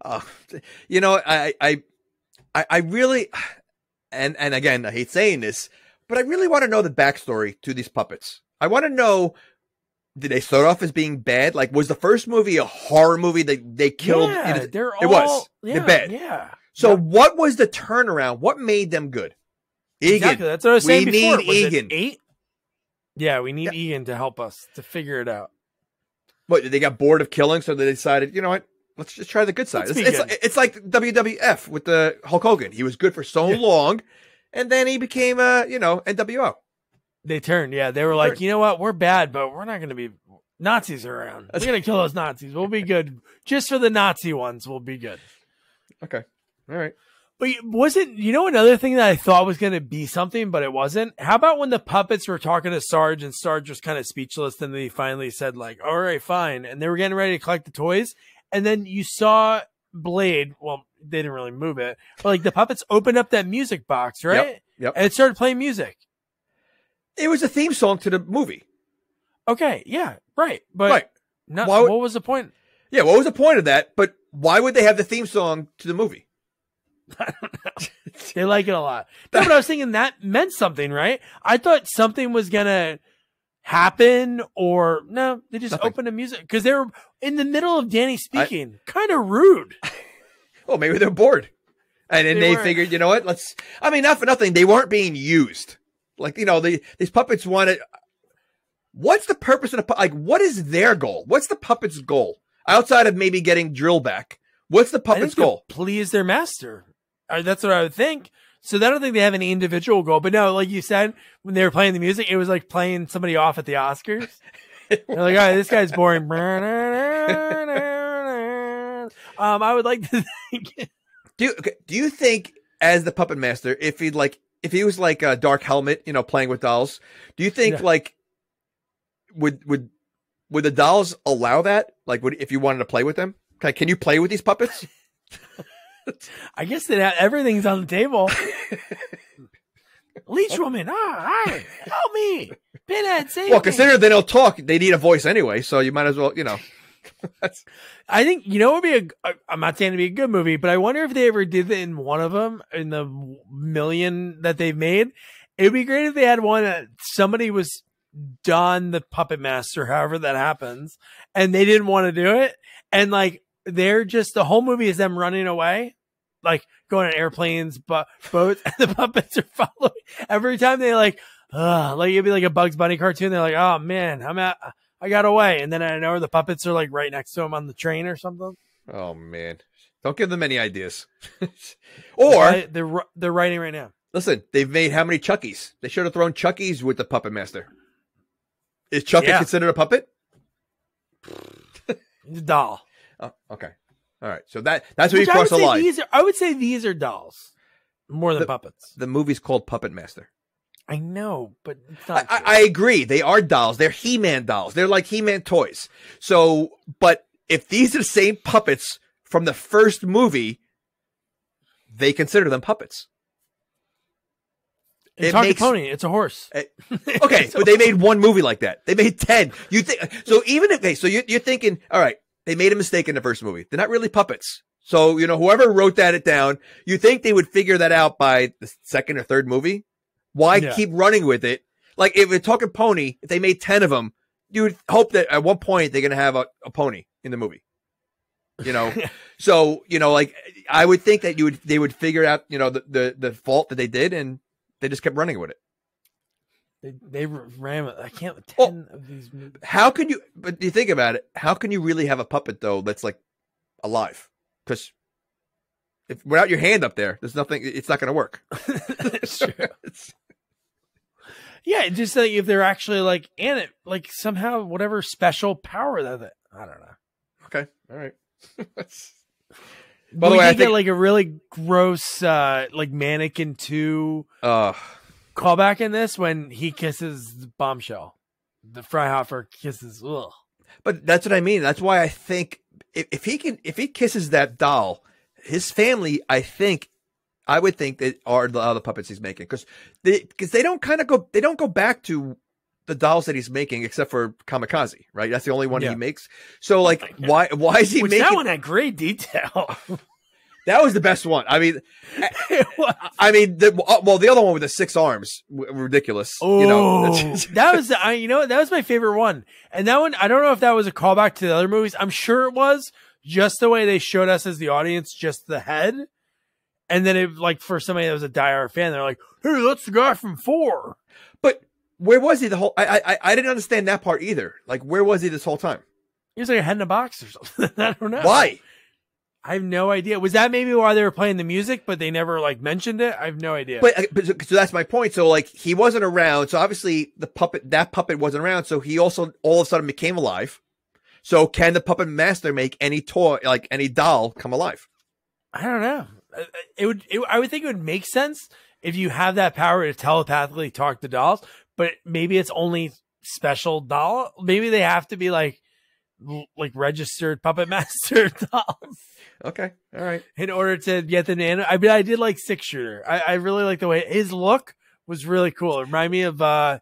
I really, and again, I hate saying this, but I really want to know the backstory to these puppets. I want to know, did they start off as being bad? Like, was the first movie a horror movie that they killed? Yeah, They're bad. Yeah. So what was the turnaround? What made them good? Egan. Exactly. That's what I was saying before. We need Egan. 8? Yeah, we need Egan to help us to figure it out. What, they got bored of killing, so they decided, you know what? Let's just try the good side. It's like WWF with the Hulk Hogan. He was good for so long, and then he became, NWO. They turned, yeah. They were like, you know what? We're bad, but we're not going to be Nazis around. We're going to kill those Nazis. We'll be good. Just for the Nazi ones, we'll be good. Okay. All right. But wasn't, another thing that I thought was going to be something, but it wasn't? How about when the puppets were talking to Sarge and Sarge was kind of speechless, and they finally said like, "All right, fine." And they were getting ready to collect the toys. And then you saw Blade. Well, they didn't really move it, but like the puppets opened up that music box, right? Yep. And it started playing music. It was a theme song to the movie. Okay. Yeah. Right. But what was the point? Yeah. What was the point of that? But why would they have the theme song to the movie? I don't know. They like it a lot. No, but I was thinking that meant something, right? I thought something was going to happen, or no, they just opened the music because they were in the middle of Danny speaking. Kind of rude. Well, maybe they're bored. And then they figured, you know what? Not for nothing. They weren't being used. Like, these puppets wanted. What's the purpose of what is their goal? What's the puppet's goal? Outside of maybe getting drill back. What's the puppet's goal? Please their master. That's what I would think. So I don't think they have any individual goal. But no, like you said, when they were playing the music, it was like playing somebody off at the Oscars. They're like, all right, this guy's boring. I would like to think. Do you think, as the puppet master, if he was like a Dark Helmet, playing with dolls, do you think would the dolls allow that? Like, if you wanted to play with them, can you play with these puppets? I guess that everything's on the table. Leech woman, hi, help me. Pinhead, save me. Well, considering they don't talk, they need a voice anyway, so you might as well, I think, it would be I'm not saying it'd be a good movie, but I wonder if they ever did it in one of them, in the million that they've made. It'd be great if they had one that somebody was Don the Puppet Master, however that happens, and they didn't want to do it. And like, they're just, the whole movie is them running away, like going on airplanes, boats, and the puppets are following every time they like it'd be like a Bugs Bunny cartoon. They're like, oh man, I got away. And then I know the puppets are like right next to him on the train or something. Oh man. Don't give them any ideas. Or they're writing right now. Listen, they've made how many Chuckies? They should have thrown Chuckies with the Puppet Master. Is Chucky considered a puppet? It's a doll. Oh, okay. All right. So that's where you cross the line. I would say these are dolls more than puppets. The movie's called Puppet Master. I know, but it's not I agree. They are dolls. They're He-Man dolls. They're like He-Man toys. So, but if these are the same puppets from the first movie, they consider them puppets. It's Talking Pony. It's a horse. Okay, but they made one movie like that. They made 10. You think so? Even if so you're thinking, all right, they made a mistake in the first movie. They're not really puppets. So whoever wrote it down, you think they would figure that out by the second or third movie? Why keep running with it? Like if we're talking pony, if they made 10 of them, you would hope that at one point they're going to have a pony in the movie. So like I would think that they would figure out the fault that they did, and they just kept running with it. They ran it. I can't. 10 of these movies. How can you? But you think about it. How can you really have a puppet though that's like alive? Because if without your hand up there, there's nothing. It's not going to work. It's true. Yeah, just like if they're actually like in it, like somehow whatever special power that I don't know. Okay, all right. By the way, I get like a really gross like Mannequin 2 callback in this when he kisses Bombshell. The Freihofer kisses. Ugh. But that's what I mean. That's why I think if he kisses that doll, his family, I would think that are the other puppets he's making, because they don't go back to the dolls that he's making except for Kamikaze, right? That's the only one he makes. So like, why is he making that one had great detail? That was the best one. I mean, the other one with the 6 arms, ridiculous. Oh, that was that was my favorite one. And that one, I don't know if that was a callback to the other movies. I'm sure it was, just the way they showed us as the audience, just the head. And then it, like, for somebody that was a diehard fan, they're like, "Hey, that's the guy from 4." But where was he the whole? I didn't understand that part either. Like, where was he this whole time? He was like a head in a box or something. I don't know. Why? I have no idea. Was that maybe why they were playing the music, but they never like mentioned it? I have no idea. But so that's my point. So like, he wasn't around. So obviously that puppet wasn't around. So he also all of a sudden became alive. So can the Puppet Master make any toy, like any doll, come alive? I don't know. I would think it would make sense if you have that power to telepathically talk to dolls, but maybe it's only special doll. Maybe they have to be like registered Puppet Master dolls. Okay. All right. In order to get the nano. I mean, I did like 6-Shooter. I really like the way his look was really cool. It reminded me of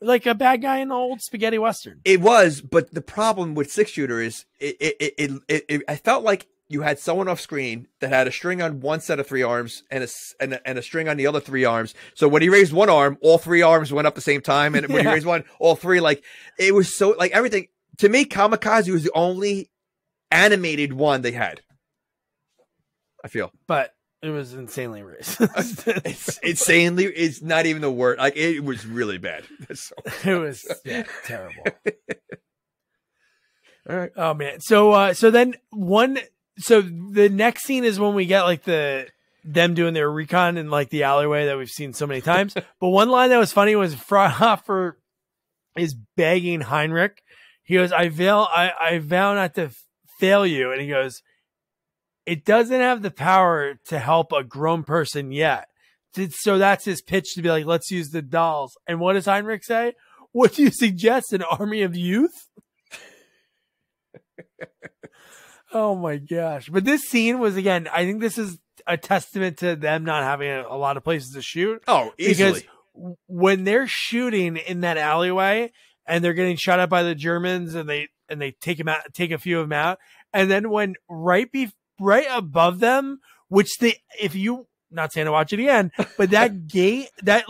like a bad guy in an old spaghetti Western. It was, but the problem with 6-Shooter is I felt like you had someone off screen that had a string on one set of 3 arms and a string on the other 3 arms. So when he raised one arm, all 3 arms went up the same time. And when he raised one, all 3, like, it was so, like, everything. To me, Kamikaze was the only animated one they had, I feel. But it was insanely racist. It's insanely, it's not even the word. Like, it was really bad. It was terrible. All right. Oh man. So then so the next scene is when we get like them doing their recon in like the alleyway that we've seen so many times. But one line that was funny was Freihofer is begging Heinrich. He goes, I vow not to fail you. And he goes, it doesn't have the power to help a grown person yet. So that's his pitch to be like, let's use the dolls. And what does Heinrich say? What do you suggest? An army of youth? Oh my gosh. But this scene was, again, I think this is a testament to them not having a lot of places to shoot. Oh, easily. Because when they're shooting in that alleyway and they're getting shot at by the Germans and they take a few of them out, and then when right above them, which if you not saying to watch it again, but that gate, that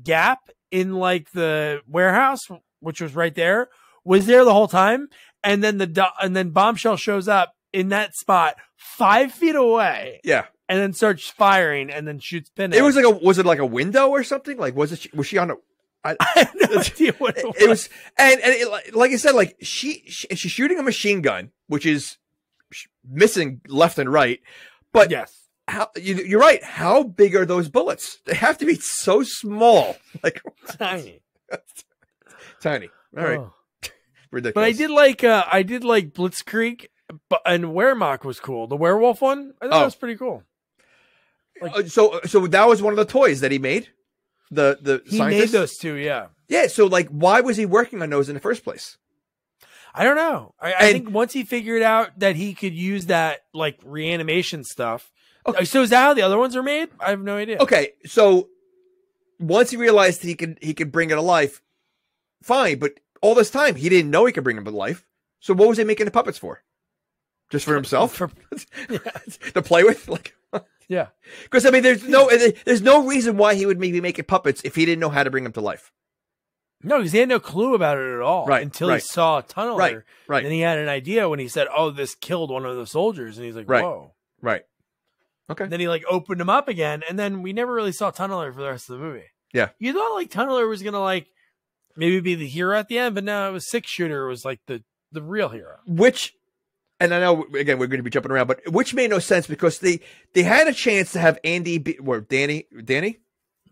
gap in like the warehouse, which was right there, was there the whole time, and then Bombshell shows up in that spot 5 feet away. Yeah. And then starts firing and then shoots Pinhead. It was was it like a window or something? Like, was she on a, I have no idea what it was. It was, and like I said, like she's shooting a machine gun, which is missing left and right. But yes, you're right. How big are those bullets? They have to be so small, like tiny, tiny. All right, ridiculous. But I did like Blitzkrieg, and Wehrmacht was cool. The werewolf one, I thought that was pretty cool. Like, so that was one of the toys that he made. The he scientist? made those two, yeah. Yeah. So like, why was he working on those in the first place? I don't know. I think once he figured out that he could use that like reanimation stuff. Okay. So is that how the other ones are made? I have no idea. Okay, so once he realized he could bring it to life, fine. But all this time he didn't know he could bring them to life. So what was he making the puppets for? Just for himself? To play with? Like, yeah. Because I mean, there's no reason why he would be making puppets if he didn't know how to bring them to life. No, because he had no clue about it at all until he saw a tunneler. Right. And he had an idea when he said, "Oh, this killed one of the soldiers," and he's like, "Whoa." Right. Okay. And then he like opened him up again, and then we never really saw Tunneler for the rest of the movie. Yeah. You thought like Tunneler was gonna like maybe be the hero at the end, but no, it was Six Shooter was like the real hero. Which, and I know again we're going to be jumping around, but which made no sense because they had a chance to have Danny.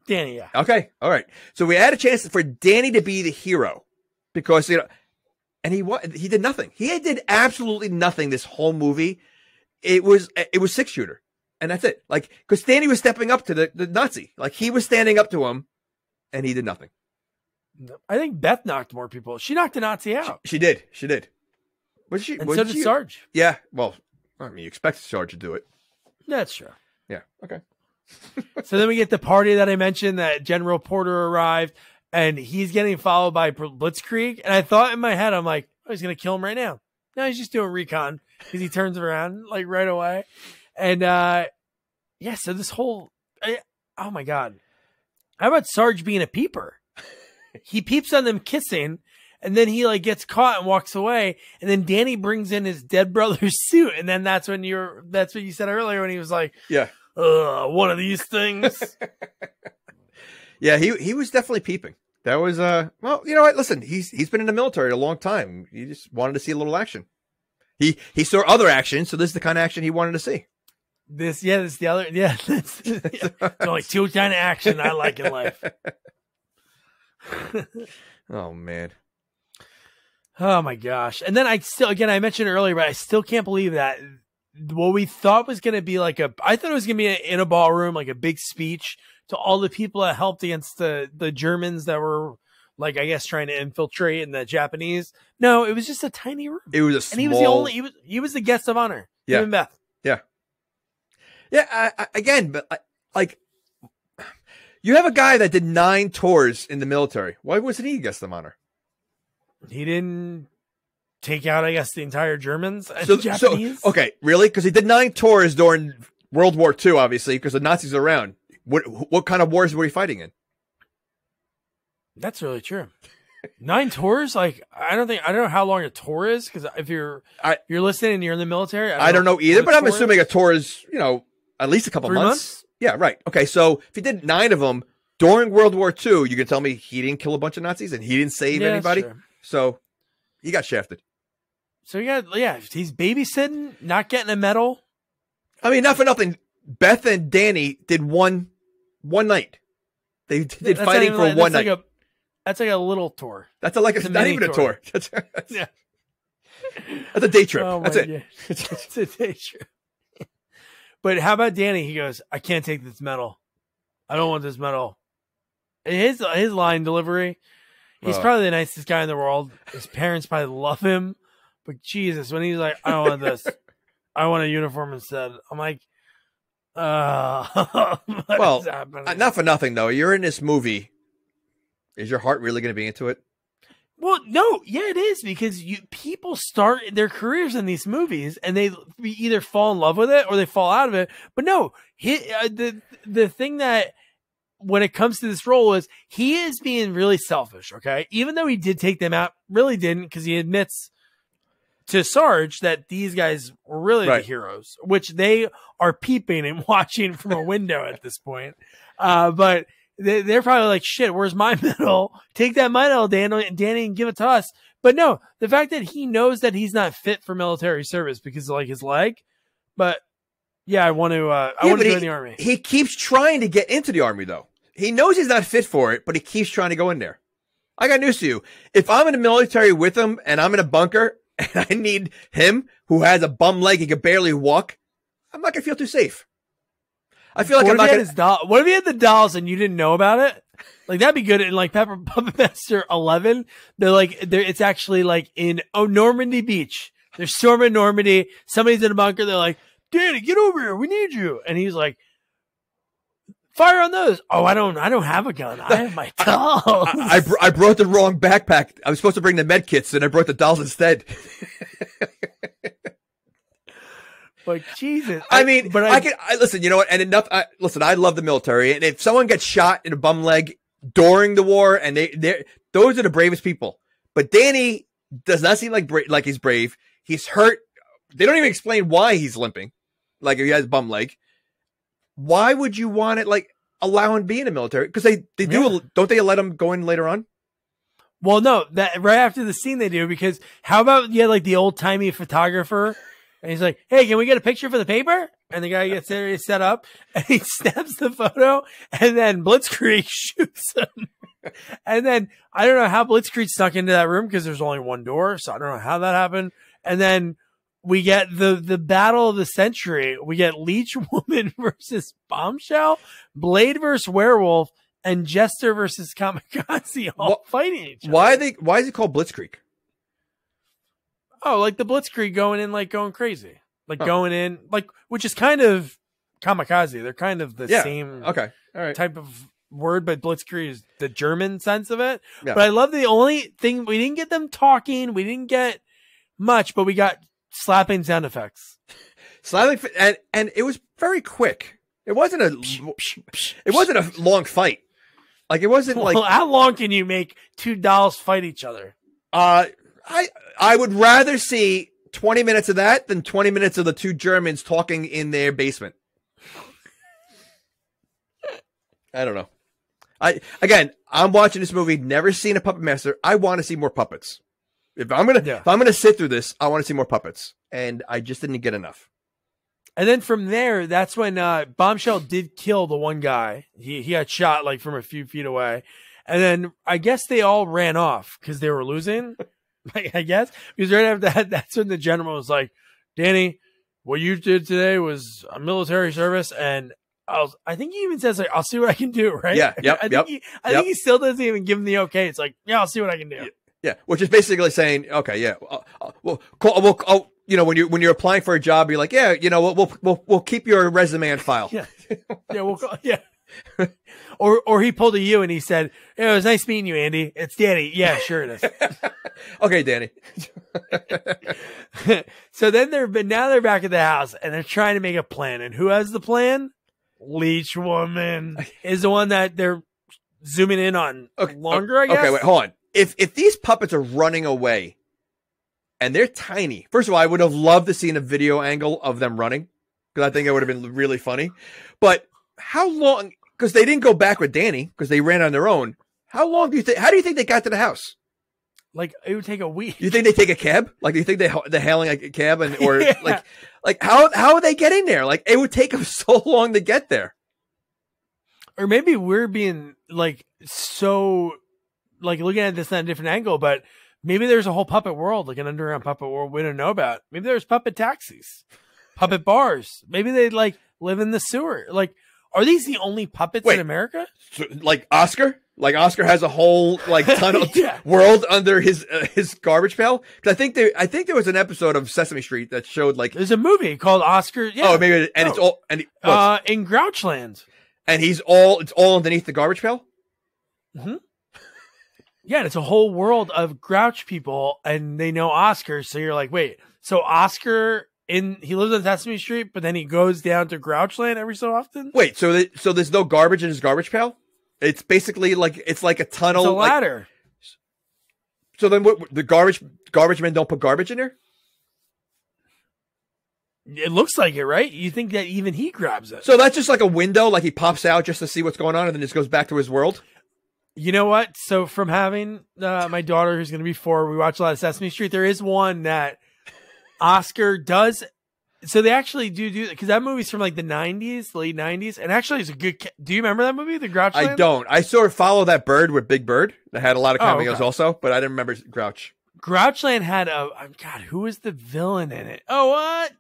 Danny, yeah. Okay, all right. So we had a chance for Danny to be the hero because and he did nothing. He did absolutely nothing this whole movie. It was Six Shooter, and that's it. Like because Danny was stepping up to the Nazi, like he was standing up to him, and he did nothing. I think Beth knocked more people. She knocked the Nazi out. She did. And so did Sarge. Yeah. Well, I mean, you expect Sarge to do it. That's true. Yeah. Okay. So then we get the party that I mentioned that General Porter arrived and he's getting followed by Blitzkrieg. And I thought in my head, I'm like, oh, he's going to kill him right now. No, he's just doing recon because he turns around like right away. And so this whole, oh my God. How about Sarge being a peeper? He peeps on them kissing and then he like gets caught and walks away. And then Danny brings in his dead brother's suit. And then that's what you said earlier when he was like, yeah. One of these things. Yeah, he was definitely peeping. That was well, you know what? Listen, he's been in the military a long time. He just wanted to see a little action. He saw other action, so this is the kind of action he wanted to see. This is the other. Yeah, there's only two kind of action I like in life. Oh man. Oh my gosh! And then I mentioned earlier, but I still can't believe that. What we thought was going to be I thought it was going to be in a ballroom, like a big speech to all the people that helped against the Germans that were like, I guess, trying to infiltrate and the Japanese. No, it was just a tiny room. It was a small... And he was the only, he was the guest of honor. Yeah. Him and Beth. Yeah. Yeah. Like you have a guy that did 9 tours in the military. Why wasn't he guest of honor? He didn't take out, I guess, the entire Germans and Japanese. Okay, really? Because he did 9 tours during World War II, obviously, because the Nazis are around. What kind of wars were he fighting in? That's really true. 9 tours? Like, I don't know how long a tour is, because if you're listening and you're in the military, I don't know either, but I'm assuming a tour is, at least a couple 3 months. Yeah, right. Okay, so if he did 9 of them during World War II, you can tell me he didn't kill a bunch of Nazis and he didn't save anybody? So he got shafted. So he's babysitting, not getting a medal. I mean, not for nothing. Beth and Danny did one night. They did fighting for one night. That's like a little tour. That's not even a tour. That's a day trip. Oh, that's it. God. It's a day trip. But how about Danny? He goes, I can't take this medal. I don't want this medal. His line delivery, he's probably the nicest guy in the world. His parents probably love him. But Jesus, when he's like, I don't want this. I want a uniform instead. I'm like, Well, not for nothing though. You're in this movie. Is your heart really going to be into it? Well, no, yeah, it is, because people start their careers in these movies and they either fall in love with it or they fall out of it. But no, the thing that when it comes to this role is he is being really selfish. Okay, even though he did take them out, really didn't, because he admits to Sarge that these guys were really the heroes, which they are peeping and watching from a window at this point. But they're probably like, shit, where's my medal? Take that medal, Danny, and give it to us. But no, the fact that he knows that he's not fit for military service because of like his leg. But yeah, I want to join the army. He keeps trying to get into the army though. He knows he's not fit for it, but he keeps trying to go in there. I got news to you. If I'm in the military with him and I'm in a bunker and I need him who has a bum leg, he can barely walk, I'm not going to feel too safe. I feel like I'm not gonna... What if he had the dolls and you didn't know about it? Like, that'd be good. In like Puppetmaster 11, it's actually like in Normandy Beach. They're storming Normandy. Somebody's in a bunker. They're like, Danny, get over here. We need you. And he's like, fire on those. Oh, I don't have a gun. I have my dolls. I brought the wrong backpack. I was supposed to bring the med kits and I brought the dolls instead. But Jesus, I listen. You know what? And enough. Listen, I love the military, and if someone gets shot in a bum leg during the war, and those are the bravest people. But Danny does not seem like he's brave. He's hurt. They don't even explain why he's limping, like if he has a bum leg. Why would you want it? Like allow him to be in the military? Because they do. Don't they let him go in later on? Well, no. That right after the scene they do, because how about like the old timey photographer? And he's like, hey, can we get a picture for the paper? And the guy gets there, he's set up, and he snaps the photo, and then Blitzkrieg shoots him. And then I don't know how Blitzkrieg snuck into that room because there's only one door, so I don't know how that happened. And then we get the battle of the century. We get Leech Woman versus Bombshell, Blade versus Werewolf, and Jester versus Kamikaze all fighting each other. Why is it called Blitzkrieg? Oh, like the Blitzkrieg going in, like going crazy, like going in, like, which is kind of kamikaze. They're kind of the same type of word, but Blitzkrieg is the German sense of it. Yeah. But I love the only thing, we didn't get them talking. We didn't get much, but we got slapping sound effects. Slapping, and it was very quick. It wasn't a long fight. Like it wasn't like, how long can you make two dolls fight each other? I would rather see 20 minutes of that than 20 minutes of the two Germans talking in their basement. I don't know. I'm watching this movie, never seen a Puppet Master. I want to see more puppets. If I'm gonna sit through this, I want to see more puppets. And I just didn't get enough. And then from there, that's when Bombshell did kill the one guy. He got shot like from a few feet away. And then I guess they all ran off because they were losing. I guess, because right after that, that's when the general was like, Danny, what you did today was a military service. And I think he even says, like, I'll see what I can do. Right. Yeah. Yep. I think he still doesn't even give him the okay. It's like, yeah, I'll see what I can do. Yeah. Which is basically saying, okay, yeah, when you're applying for a job, you're like, yeah, we'll keep your resume on file. Yeah. Or he pulled a you and he said, it was nice meeting you, Andy. It's Danny. Yeah, sure it is. Okay, Danny. So then now they're back at the house and they're trying to make a plan. And who has the plan? Leech Woman is the one that they're zooming in on longer, I guess. Okay, wait, hold on. If these puppets are running away and they're tiny, first of all, I would have loved to see a video angle of them running because I think it would have been really funny. But how long? Because they didn't go back with Danny because they ran on their own. How long do you think? How do you think they got to the house? Like it would take a week. You think they take a cab? Like you think they're hailing a cab or like how are they getting there? Like it would take them so long to get there. Or maybe we're being like so like looking at this on a different angle, but maybe there's a whole puppet world, like an underground puppet world we don't know about. Maybe there's puppet taxis, puppet bars. Maybe they like live in the sewer. Like Are these the only puppets in America? So, like Oscar? Like Oscar has a whole like tunnel Yeah. world under his garbage pail? Because I think there was an episode of Sesame Street that showed like There's a movie called Oscar. Yeah. oh maybe and it's all and in Grouchland. and it's all underneath the garbage pail. Mm-hmm. Yeah, and it's a whole world of Grouch people, and they know Oscar. So you're like, wait, so Oscar he lives on Sesame Street, but then he goes down to Grouchland every so often. Wait, so there's no garbage in his garbage pail? It's basically like it's like a tunnel, It's a ladder. So then, what the garbage men don't put garbage in there? It looks like it, right? You think that even he grabs it? So that's just like a window, like he pops out just to see what's going on, and then just goes back to his world. You know what? So from having my daughter, who's going to be 4, we watch a lot of Sesame Street. There is one that Oscar does. So they actually do because that movie's from like the 90s, the late 90s, and actually it's a good. Do you remember that movie, The Grouch? I don't. I sort of follow that bird with Big Bird that had a lot of cameos also, but I didn't remember Grouch. Grouchland had God, who was the villain in it? Oh, what?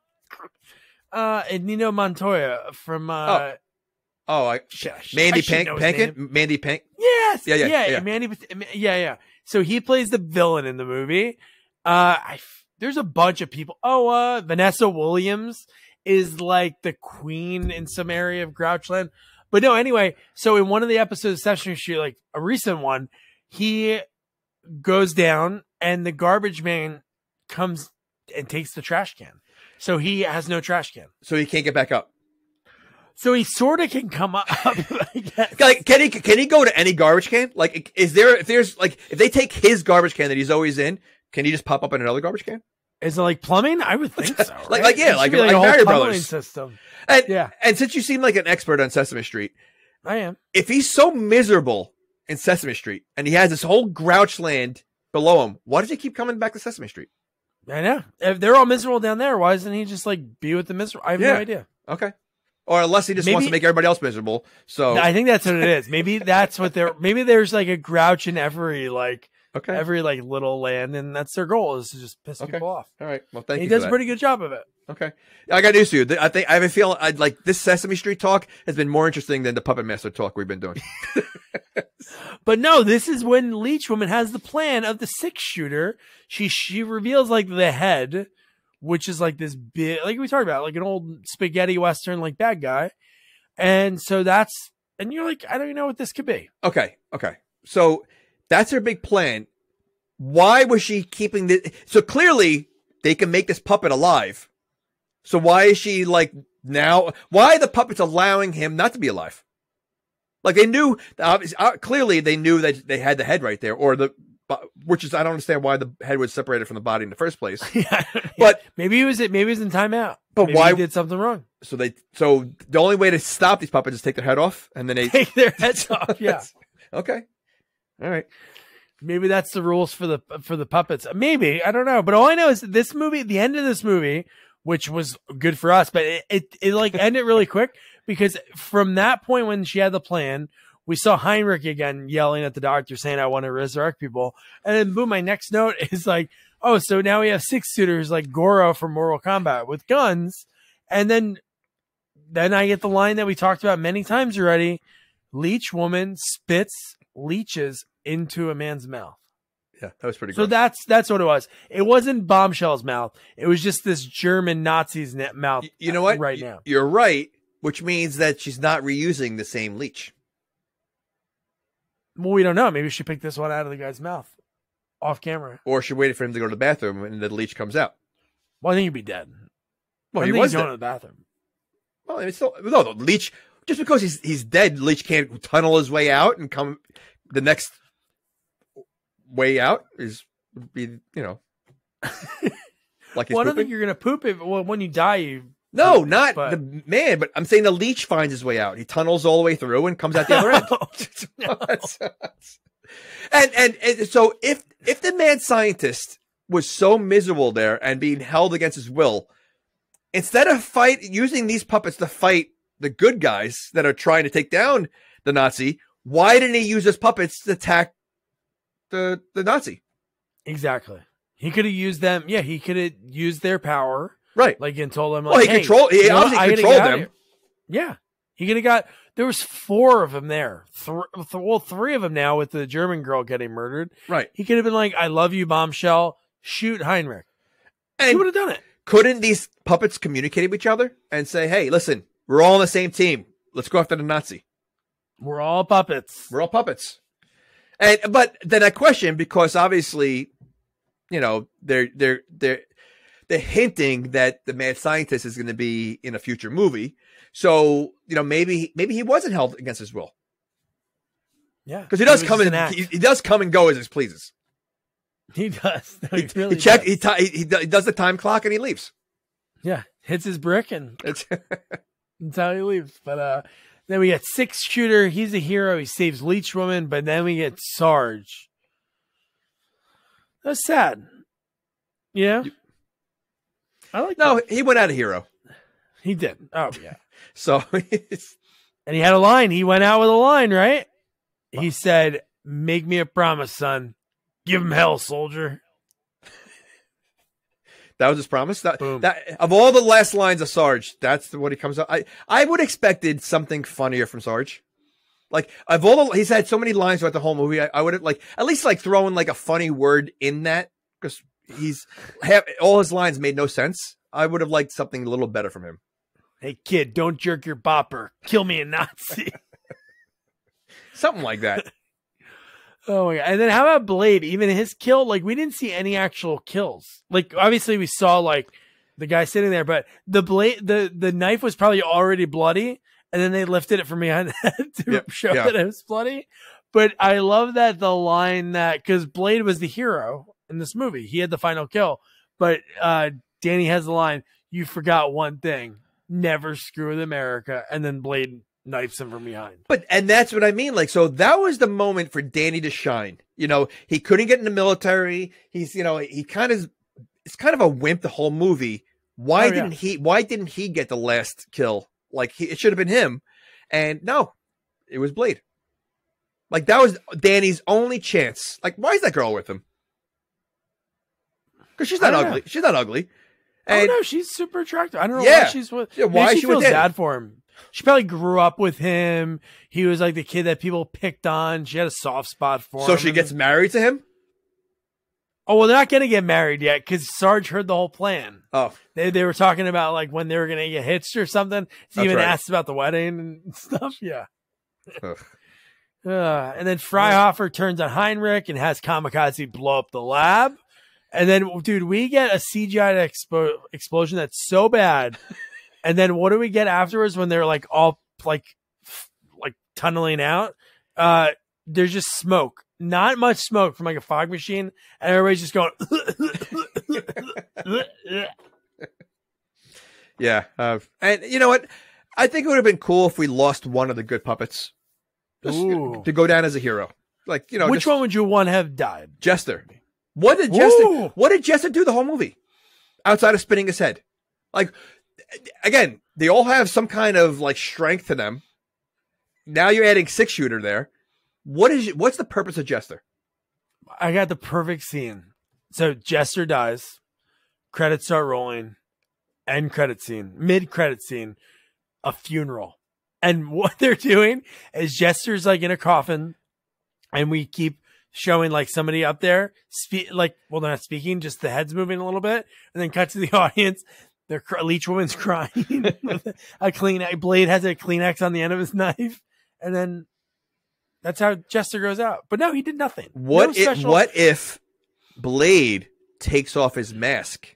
And Nino Montoya from Mandy Patinkin? Mandy Pink? Yes. Yeah. Mandy. Yeah. So he plays the villain in the movie. There's a bunch of people. Vanessa Williams is like the queen in some area of Grouchland. But no, anyway, so in one of the episodes of Sesame Street, like a recent one, he goes down and the garbage man comes and takes the trash can. So he has no trash can. So he can't get back up. So he sort of can come up. I guess. Like, can he go to any garbage can? Like, if they take his garbage can that he's always in, can he just pop up in another garbage can? Is it like plumbing? I would think so. Right? like a whole Mario plumbing Brothers system. And since you seem like an expert on Sesame Street, I am. If he's so miserable in Sesame Street and he has this whole Grouchland below him, why does he keep coming back to Sesame Street? I know. If they're all miserable down there, why doesn't he just like be with the miserable? I have no idea. Okay. Or unless he just wants to make everybody else miserable. So I think that's what it is. Maybe that's what maybe there's like a Grouch in every every like little land, and that's their goal is to just piss people off. All right. Well, thank you. He does a pretty good job of it. Okay. I got news to you. I have a feeling like this Sesame Street talk has been more interesting than the Puppetmaster talk we've been doing. But no, this is when Leech Woman has the plan of the 6-shooter. She reveals like the head, which is like this big, like we talked about, like an old spaghetti western, like bad guy. And so and you're like, I don't even know what this could be. Okay. So that's her big plan. Why was she keeping this? So clearly they can make this puppet alive. So why is she like now? Why are the puppets allowing him not to be alive? Like they knew, clearly they knew that they had the head right there, which is, I don't understand why the head was separated from the body in the first place. But maybe he was in timeout. But maybe why he did something wrong? So the only way to stop these puppets is take their head off, and then they take their heads off. Yeah. Okay. All right. Maybe that's the rules for the puppets. Maybe, I don't know. But all I know is that this movie, the end of this movie, which was good for us, but it like ended really quick because from that point when she had the plan, we saw Heinrich again yelling at the doctor saying, I want to resurrect people. And then boom, my next note is like, oh, so now we have 6-shooters like Goro from Mortal Kombat with guns. And then I get the line that we talked about many times already. Leech Woman spits leeches into a man's mouth. Yeah, that was pretty good. So that's what it was. It wasn't Bombshell's mouth. It was just this German Nazi's mouth. You know what? Right now. You're right, which means that she's not reusing the same leech. Well, we don't know. Maybe she picked this one out of the guy's mouth off camera. Or she waited for him to go to the bathroom and the leech comes out. Well, I think he'd be dead. Well, he was going to the bathroom. Well, it's still, no, the leech, just because he's dead, leech can't tunnel his way out and come the next way out would be, like well, I don't think you're going to poop it. Well, when you die, No, not the man, but I'm saying the leech finds his way out. He tunnels all the way through and comes out the other end. And so if the mad scientist was so miserable there and being held against his will, instead of using these puppets to fight the good guys that are trying to take down the Nazi, why didn't he use his puppets to attack the Nazi? Exactly. He could have used them. Yeah, he could have used their power. Right. Like, and told them, like, he obviously controlled them. Yeah. He could have got. There was 4 of them there. 3 of them now with the German girl getting murdered. Right. He could have been like, "I love you, bombshell. Shoot Heinrich." And he would have done it. Couldn't these puppets communicate with each other and say, "Hey, listen, we're all on the same team. Let's go after the Nazi. We're all puppets. We're all puppets." But then I question, because obviously, you know, they're hinting that the mad scientist is going to be in a future movie. So, you know, maybe he wasn't held against his will. Yeah, because he does come and go as he pleases. He does. No, he really he does the time clock and he leaves. Yeah, hits his brick and that's how he leaves. But then we get 6-shooter. He's a hero. He saves Leech Woman. But then we get Sarge. That's sad. Yeah. I like that. He went out a hero. He did. Oh, yeah. So, and he had a line. He went out with a line, right? He said, "Make me a promise, son. Give him hell, soldier." That was his promise. That of all the last lines of Sarge, that's what he comes up. I would have expected something funnier from Sarge. Like, of all he's had so many lines throughout the whole movie. I would have at least thrown like a funny word in that, because all his lines made no sense. I would have liked something a little better from him. "Hey kid, don't jerk your bopper. Kill me a Nazi." Something like that. Oh my God. And then how about Blade? Even his kill, like, we didn't see any actual kills. Like, obviously we saw like the guy sitting there, but the blade, the knife was probably already bloody, and then they lifted it from behind the head to show that it was bloody. But I love that the line that, because Blade was the hero in this movie, he had the final kill, but Danny has the line, "You forgot one thing, never screw with America," and then Blade knifes him from behind. And that's what I mean. Like, so that was the moment for Danny to shine. You know, he couldn't get in the military. He's, you know, it's kind of a wimp the whole movie. Why didn't he get the last kill? Like, it should have been him. And no, it was Blade. Like, that was Danny's only chance. Like, why is that girl with him? Because she's not ugly. She's not ugly. And, no, she's super attractive. I don't know why she's with. Yeah, why she feels with bad for him. She probably grew up with him. He was like the kid that people picked on. She had a soft spot for him. So she gets married to him? Oh, well, they're not going to get married yet because Sarge heard the whole plan. Oh. They were talking about like when they were going to get hitched or something. He even asked about the wedding and stuff. Yeah. And then Freihofer turns on Heinrich and has Kamikaze blow up the lab. And then, dude, we get a CGI explosion that's so bad. And then what do we get afterwards when they're like all like tunneling out? There's just smoke, not much smoke from like a fog machine, and everybody's just going. Yeah, and you know what? I think it would have been cool if we lost one of the good puppets to go down as a hero. Like, you know, which one would you want to have died? Jester. What did Jester do the whole movie outside of spinning his head? Like, again, they all have some kind of like strength to them. Now you're adding 6-shooter there. What's the purpose of Jester? I got the perfect scene. So Jester dies, credits start rolling, end credit scene, mid credit scene, a funeral. And what they're doing is Jester's like in a coffin, and we keep showing like somebody up there, they're not speaking, just the head's moving a little bit, and then cut to the audience. Their Leech Woman's crying. With a Blade has a Kleenex on the end of his knife, and then that's how Jester goes out. But no, he did nothing. What if Blade takes off his mask,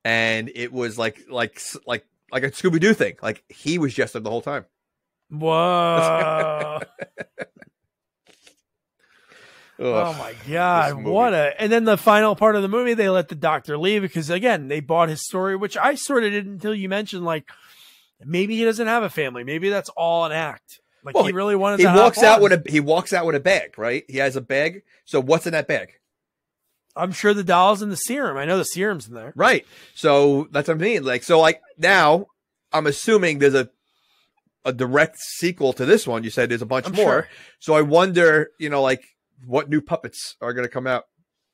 and it was like a Scooby-Doo thing? Like, he was Jester the whole time. Whoa. Oh my God. And then the final part of the movie, they let the doctor leave because, again, they bought his story, which I sort of didn't until you mentioned, like, maybe he doesn't have a family. Maybe that's all an act. Like, he really wanted to he walks out with a bag, right? He has a bag. So what's in that bag? I'm sure the dolls and the serum. I know the serum's in there. Right. So that's what I mean. Like, now I'm assuming there's a direct sequel to this one. You said there's a bunch more. Sure. So I wonder, like, what new puppets are going to come out,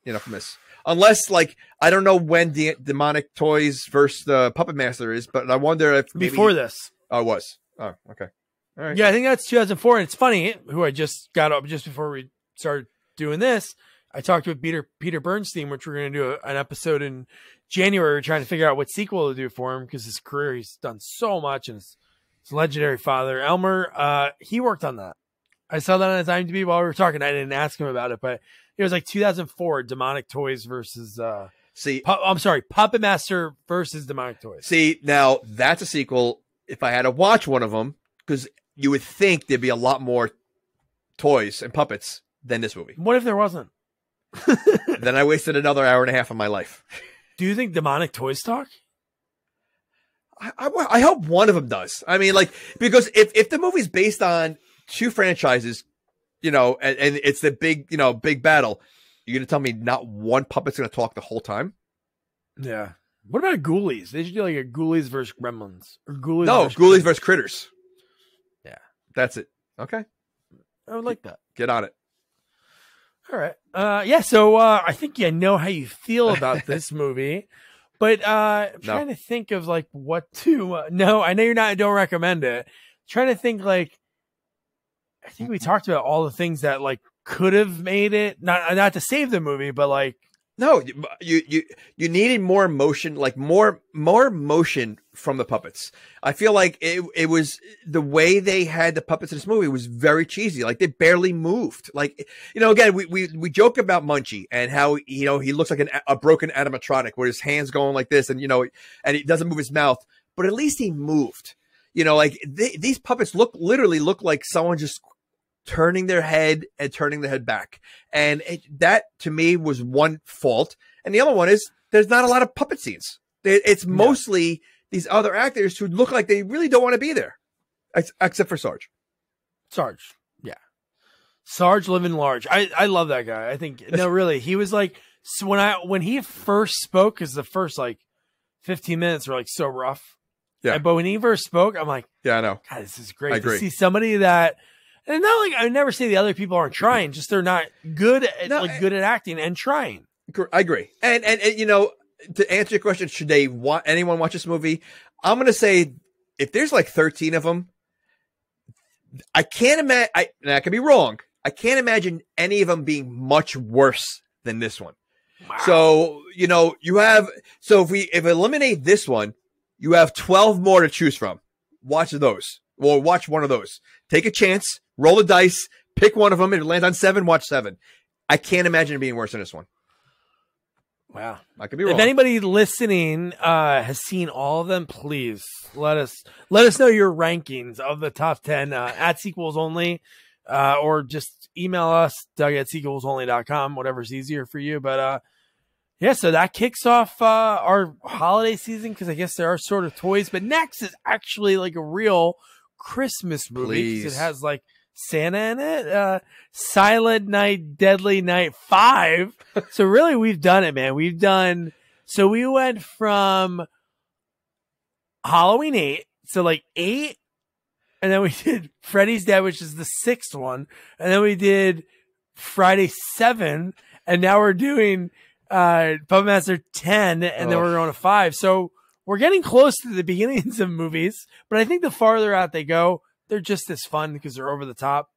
from this? Unless, like, I don't know when Demonic Toys versus the Puppetmaster is, but I wonder if before this. Oh, it was. Oh, okay. All right. Yeah, I think that's 2004. And it's funny, who I just got up just before we started doing this. I talked with Peter Bernstein, which we're going to do an episode in January. We're trying to figure out what sequel to do for him because his career, he's done so much, and his legendary father, Elmer, he worked on that. I saw that on his IMDb while we were talking. I didn't ask him about it, but it was like 2004, Demonic Toys versus Puppetmaster versus Demonic Toys. See, now that's a sequel. If I had to watch one of them, because you would think there'd be a lot more toys and puppets than this movie. What if there wasn't? Then I wasted another hour and a half of my life. Do you think Demonic Toys talk? I hope one of them does. I mean, like, because if the movie's based on two franchises, and it's the big battle, you're going to tell me not one puppet's going to talk the whole time? Yeah. What about Ghoulies? They should do like a Ghoulies versus Gremlins. Or Ghoulies versus Critters. Yeah. That's it. Okay. I would like that. Get on it. All right. So I think you know how you feel about this movie, but I'm trying to think of like what to. No, I know you're not. Don't recommend it. Trying to think like. I think we talked about all the things that like could have made it not to save the movie, but like. No, you needed more emotion, like more motion from the puppets. I feel like it was the way they had the puppets in this movie was very cheesy. Like they barely moved. Like, again, we joke about Munchie and how, he looks like a broken animatronic with his hands going like this and he doesn't move his mouth, but at least he moved. These puppets literally look like someone just turning their head and turning their head back. And that to me was one fault. And the other one is there's not a lot of puppet scenes. It's mostly these other actors who look like they really don't want to be there. Except for Sarge. Yeah. Sarge living large. I love that guy. I think, no, really, he was like, so when he first spoke, because the first like 15 minutes were like so rough. Yeah. But when he first spoke, I'm like, yeah, I know. God, this is great I agree. to see somebody that, and not like I never say the other people aren't trying, just they're not good at good at acting and trying. I agree. And to answer your question, should anyone watch this movie? I'm going to say if there's like 13 of them, I can't imagine, and I could be wrong. I can't imagine any of them being much worse than this one. Wow. So, if we eliminate this one, you have 12 more to choose from. Watch those. Or watch one of those. Take a chance, roll the dice, pick one of them. If it lands on 7, watch 7. I can't imagine it being worse than this one. Wow. I could be wrong. If anybody listening has seen all of them, please let us know your rankings of the top 10 at Sequels Only, or just email us, Doug@sequelsonly.com, whatever's easier for you. But yeah, so that kicks off our holiday season because I guess there are sort of toys. But next is actually like a real Christmas movie because it has like Santa in it. Silent Night, Deadly Night 5. So really, we've done it, man. So we went from Halloween 8, so like 8, and then we did Freddy's Dead, which is the 6th one, and then we did Friday 7, and now we're doing Puppetmaster 10, and then we're going to 5. So we're getting close to the beginnings of movies, but I think the farther out they go, they're just as fun because they're over the top.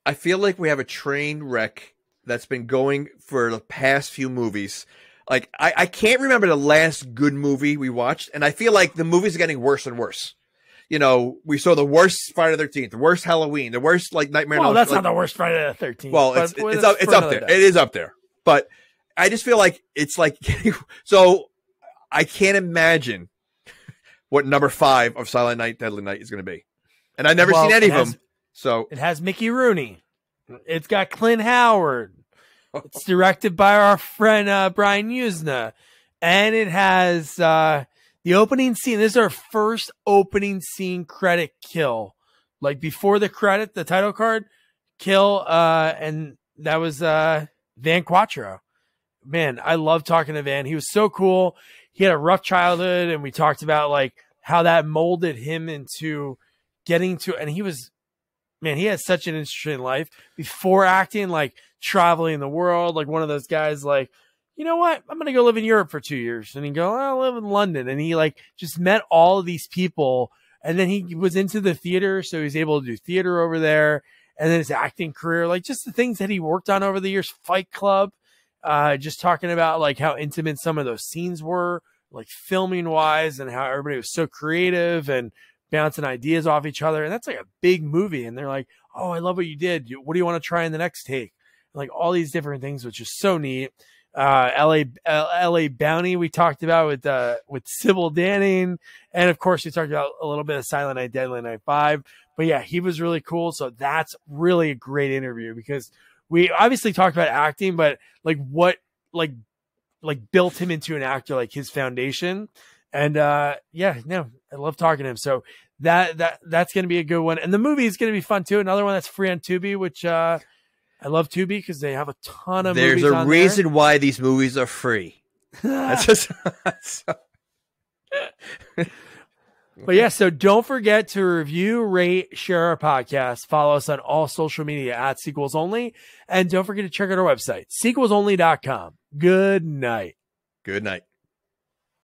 I feel like we have a train wreck that's been going for the past few movies. Like, I can't remember the last good movie we watched, and I feel like the movies are getting worse and worse. We saw the worst Friday the 13th, the worst Halloween, the worst like Nightmare. Well, that's not the worst Friday the 13th. Well, it's up there. It is up there. But I just feel like it's like so. I can't imagine what number 5 of Silent Night, Deadly Night is going to be, and I've never seen any of them. So it has Mickey Rooney. It's got Clint Howard. It's directed by our friend Brian Usna, and it has the opening scene. This is our first opening scene credit kill, like before the credit, the title card kill, and that was Van Quattro. Man, I love talking to Van. He was so cool. He had a rough childhood, and we talked about like how that molded him into getting to, and he had such an interesting life before acting, like traveling the world, like one of those guys, like, you know what? I'm going to go live in Europe for 2 years. And he go, I'll live in London. And he like just met all of these people And then he was into the theater, so he was able to do theater over there. And then his acting career, like just the things that he worked on over the years, Fight Club, just talking about like how intimate some of those scenes were, like filming wise, and how everybody was so creative and bouncing ideas off each other. And that's like a big movie. And they're like, oh, I love what you did. What do you want to try in the next take? Like all these different things, which is so neat. LA Bounty we talked about with Sybil Danning, and of course we talked about a little bit of Silent Night, Deadly Night 5. But yeah, he was really cool. So that's really a great interview, because we obviously talked about acting, but like what like built him into an actor, like his foundation. And yeah, no, I love talking to him. So that's going to be a good one. And the movie is going to be fun too. Another one that's free on Tubi, which I love Tubi because they have a ton of movies. There's a reason why these movies are free. That's just But yeah, so don't forget to review, rate, share our podcast. Follow us on all social media at Sequels Only. And don't forget to check out our website, sequelsonly.com. Good night. Good night.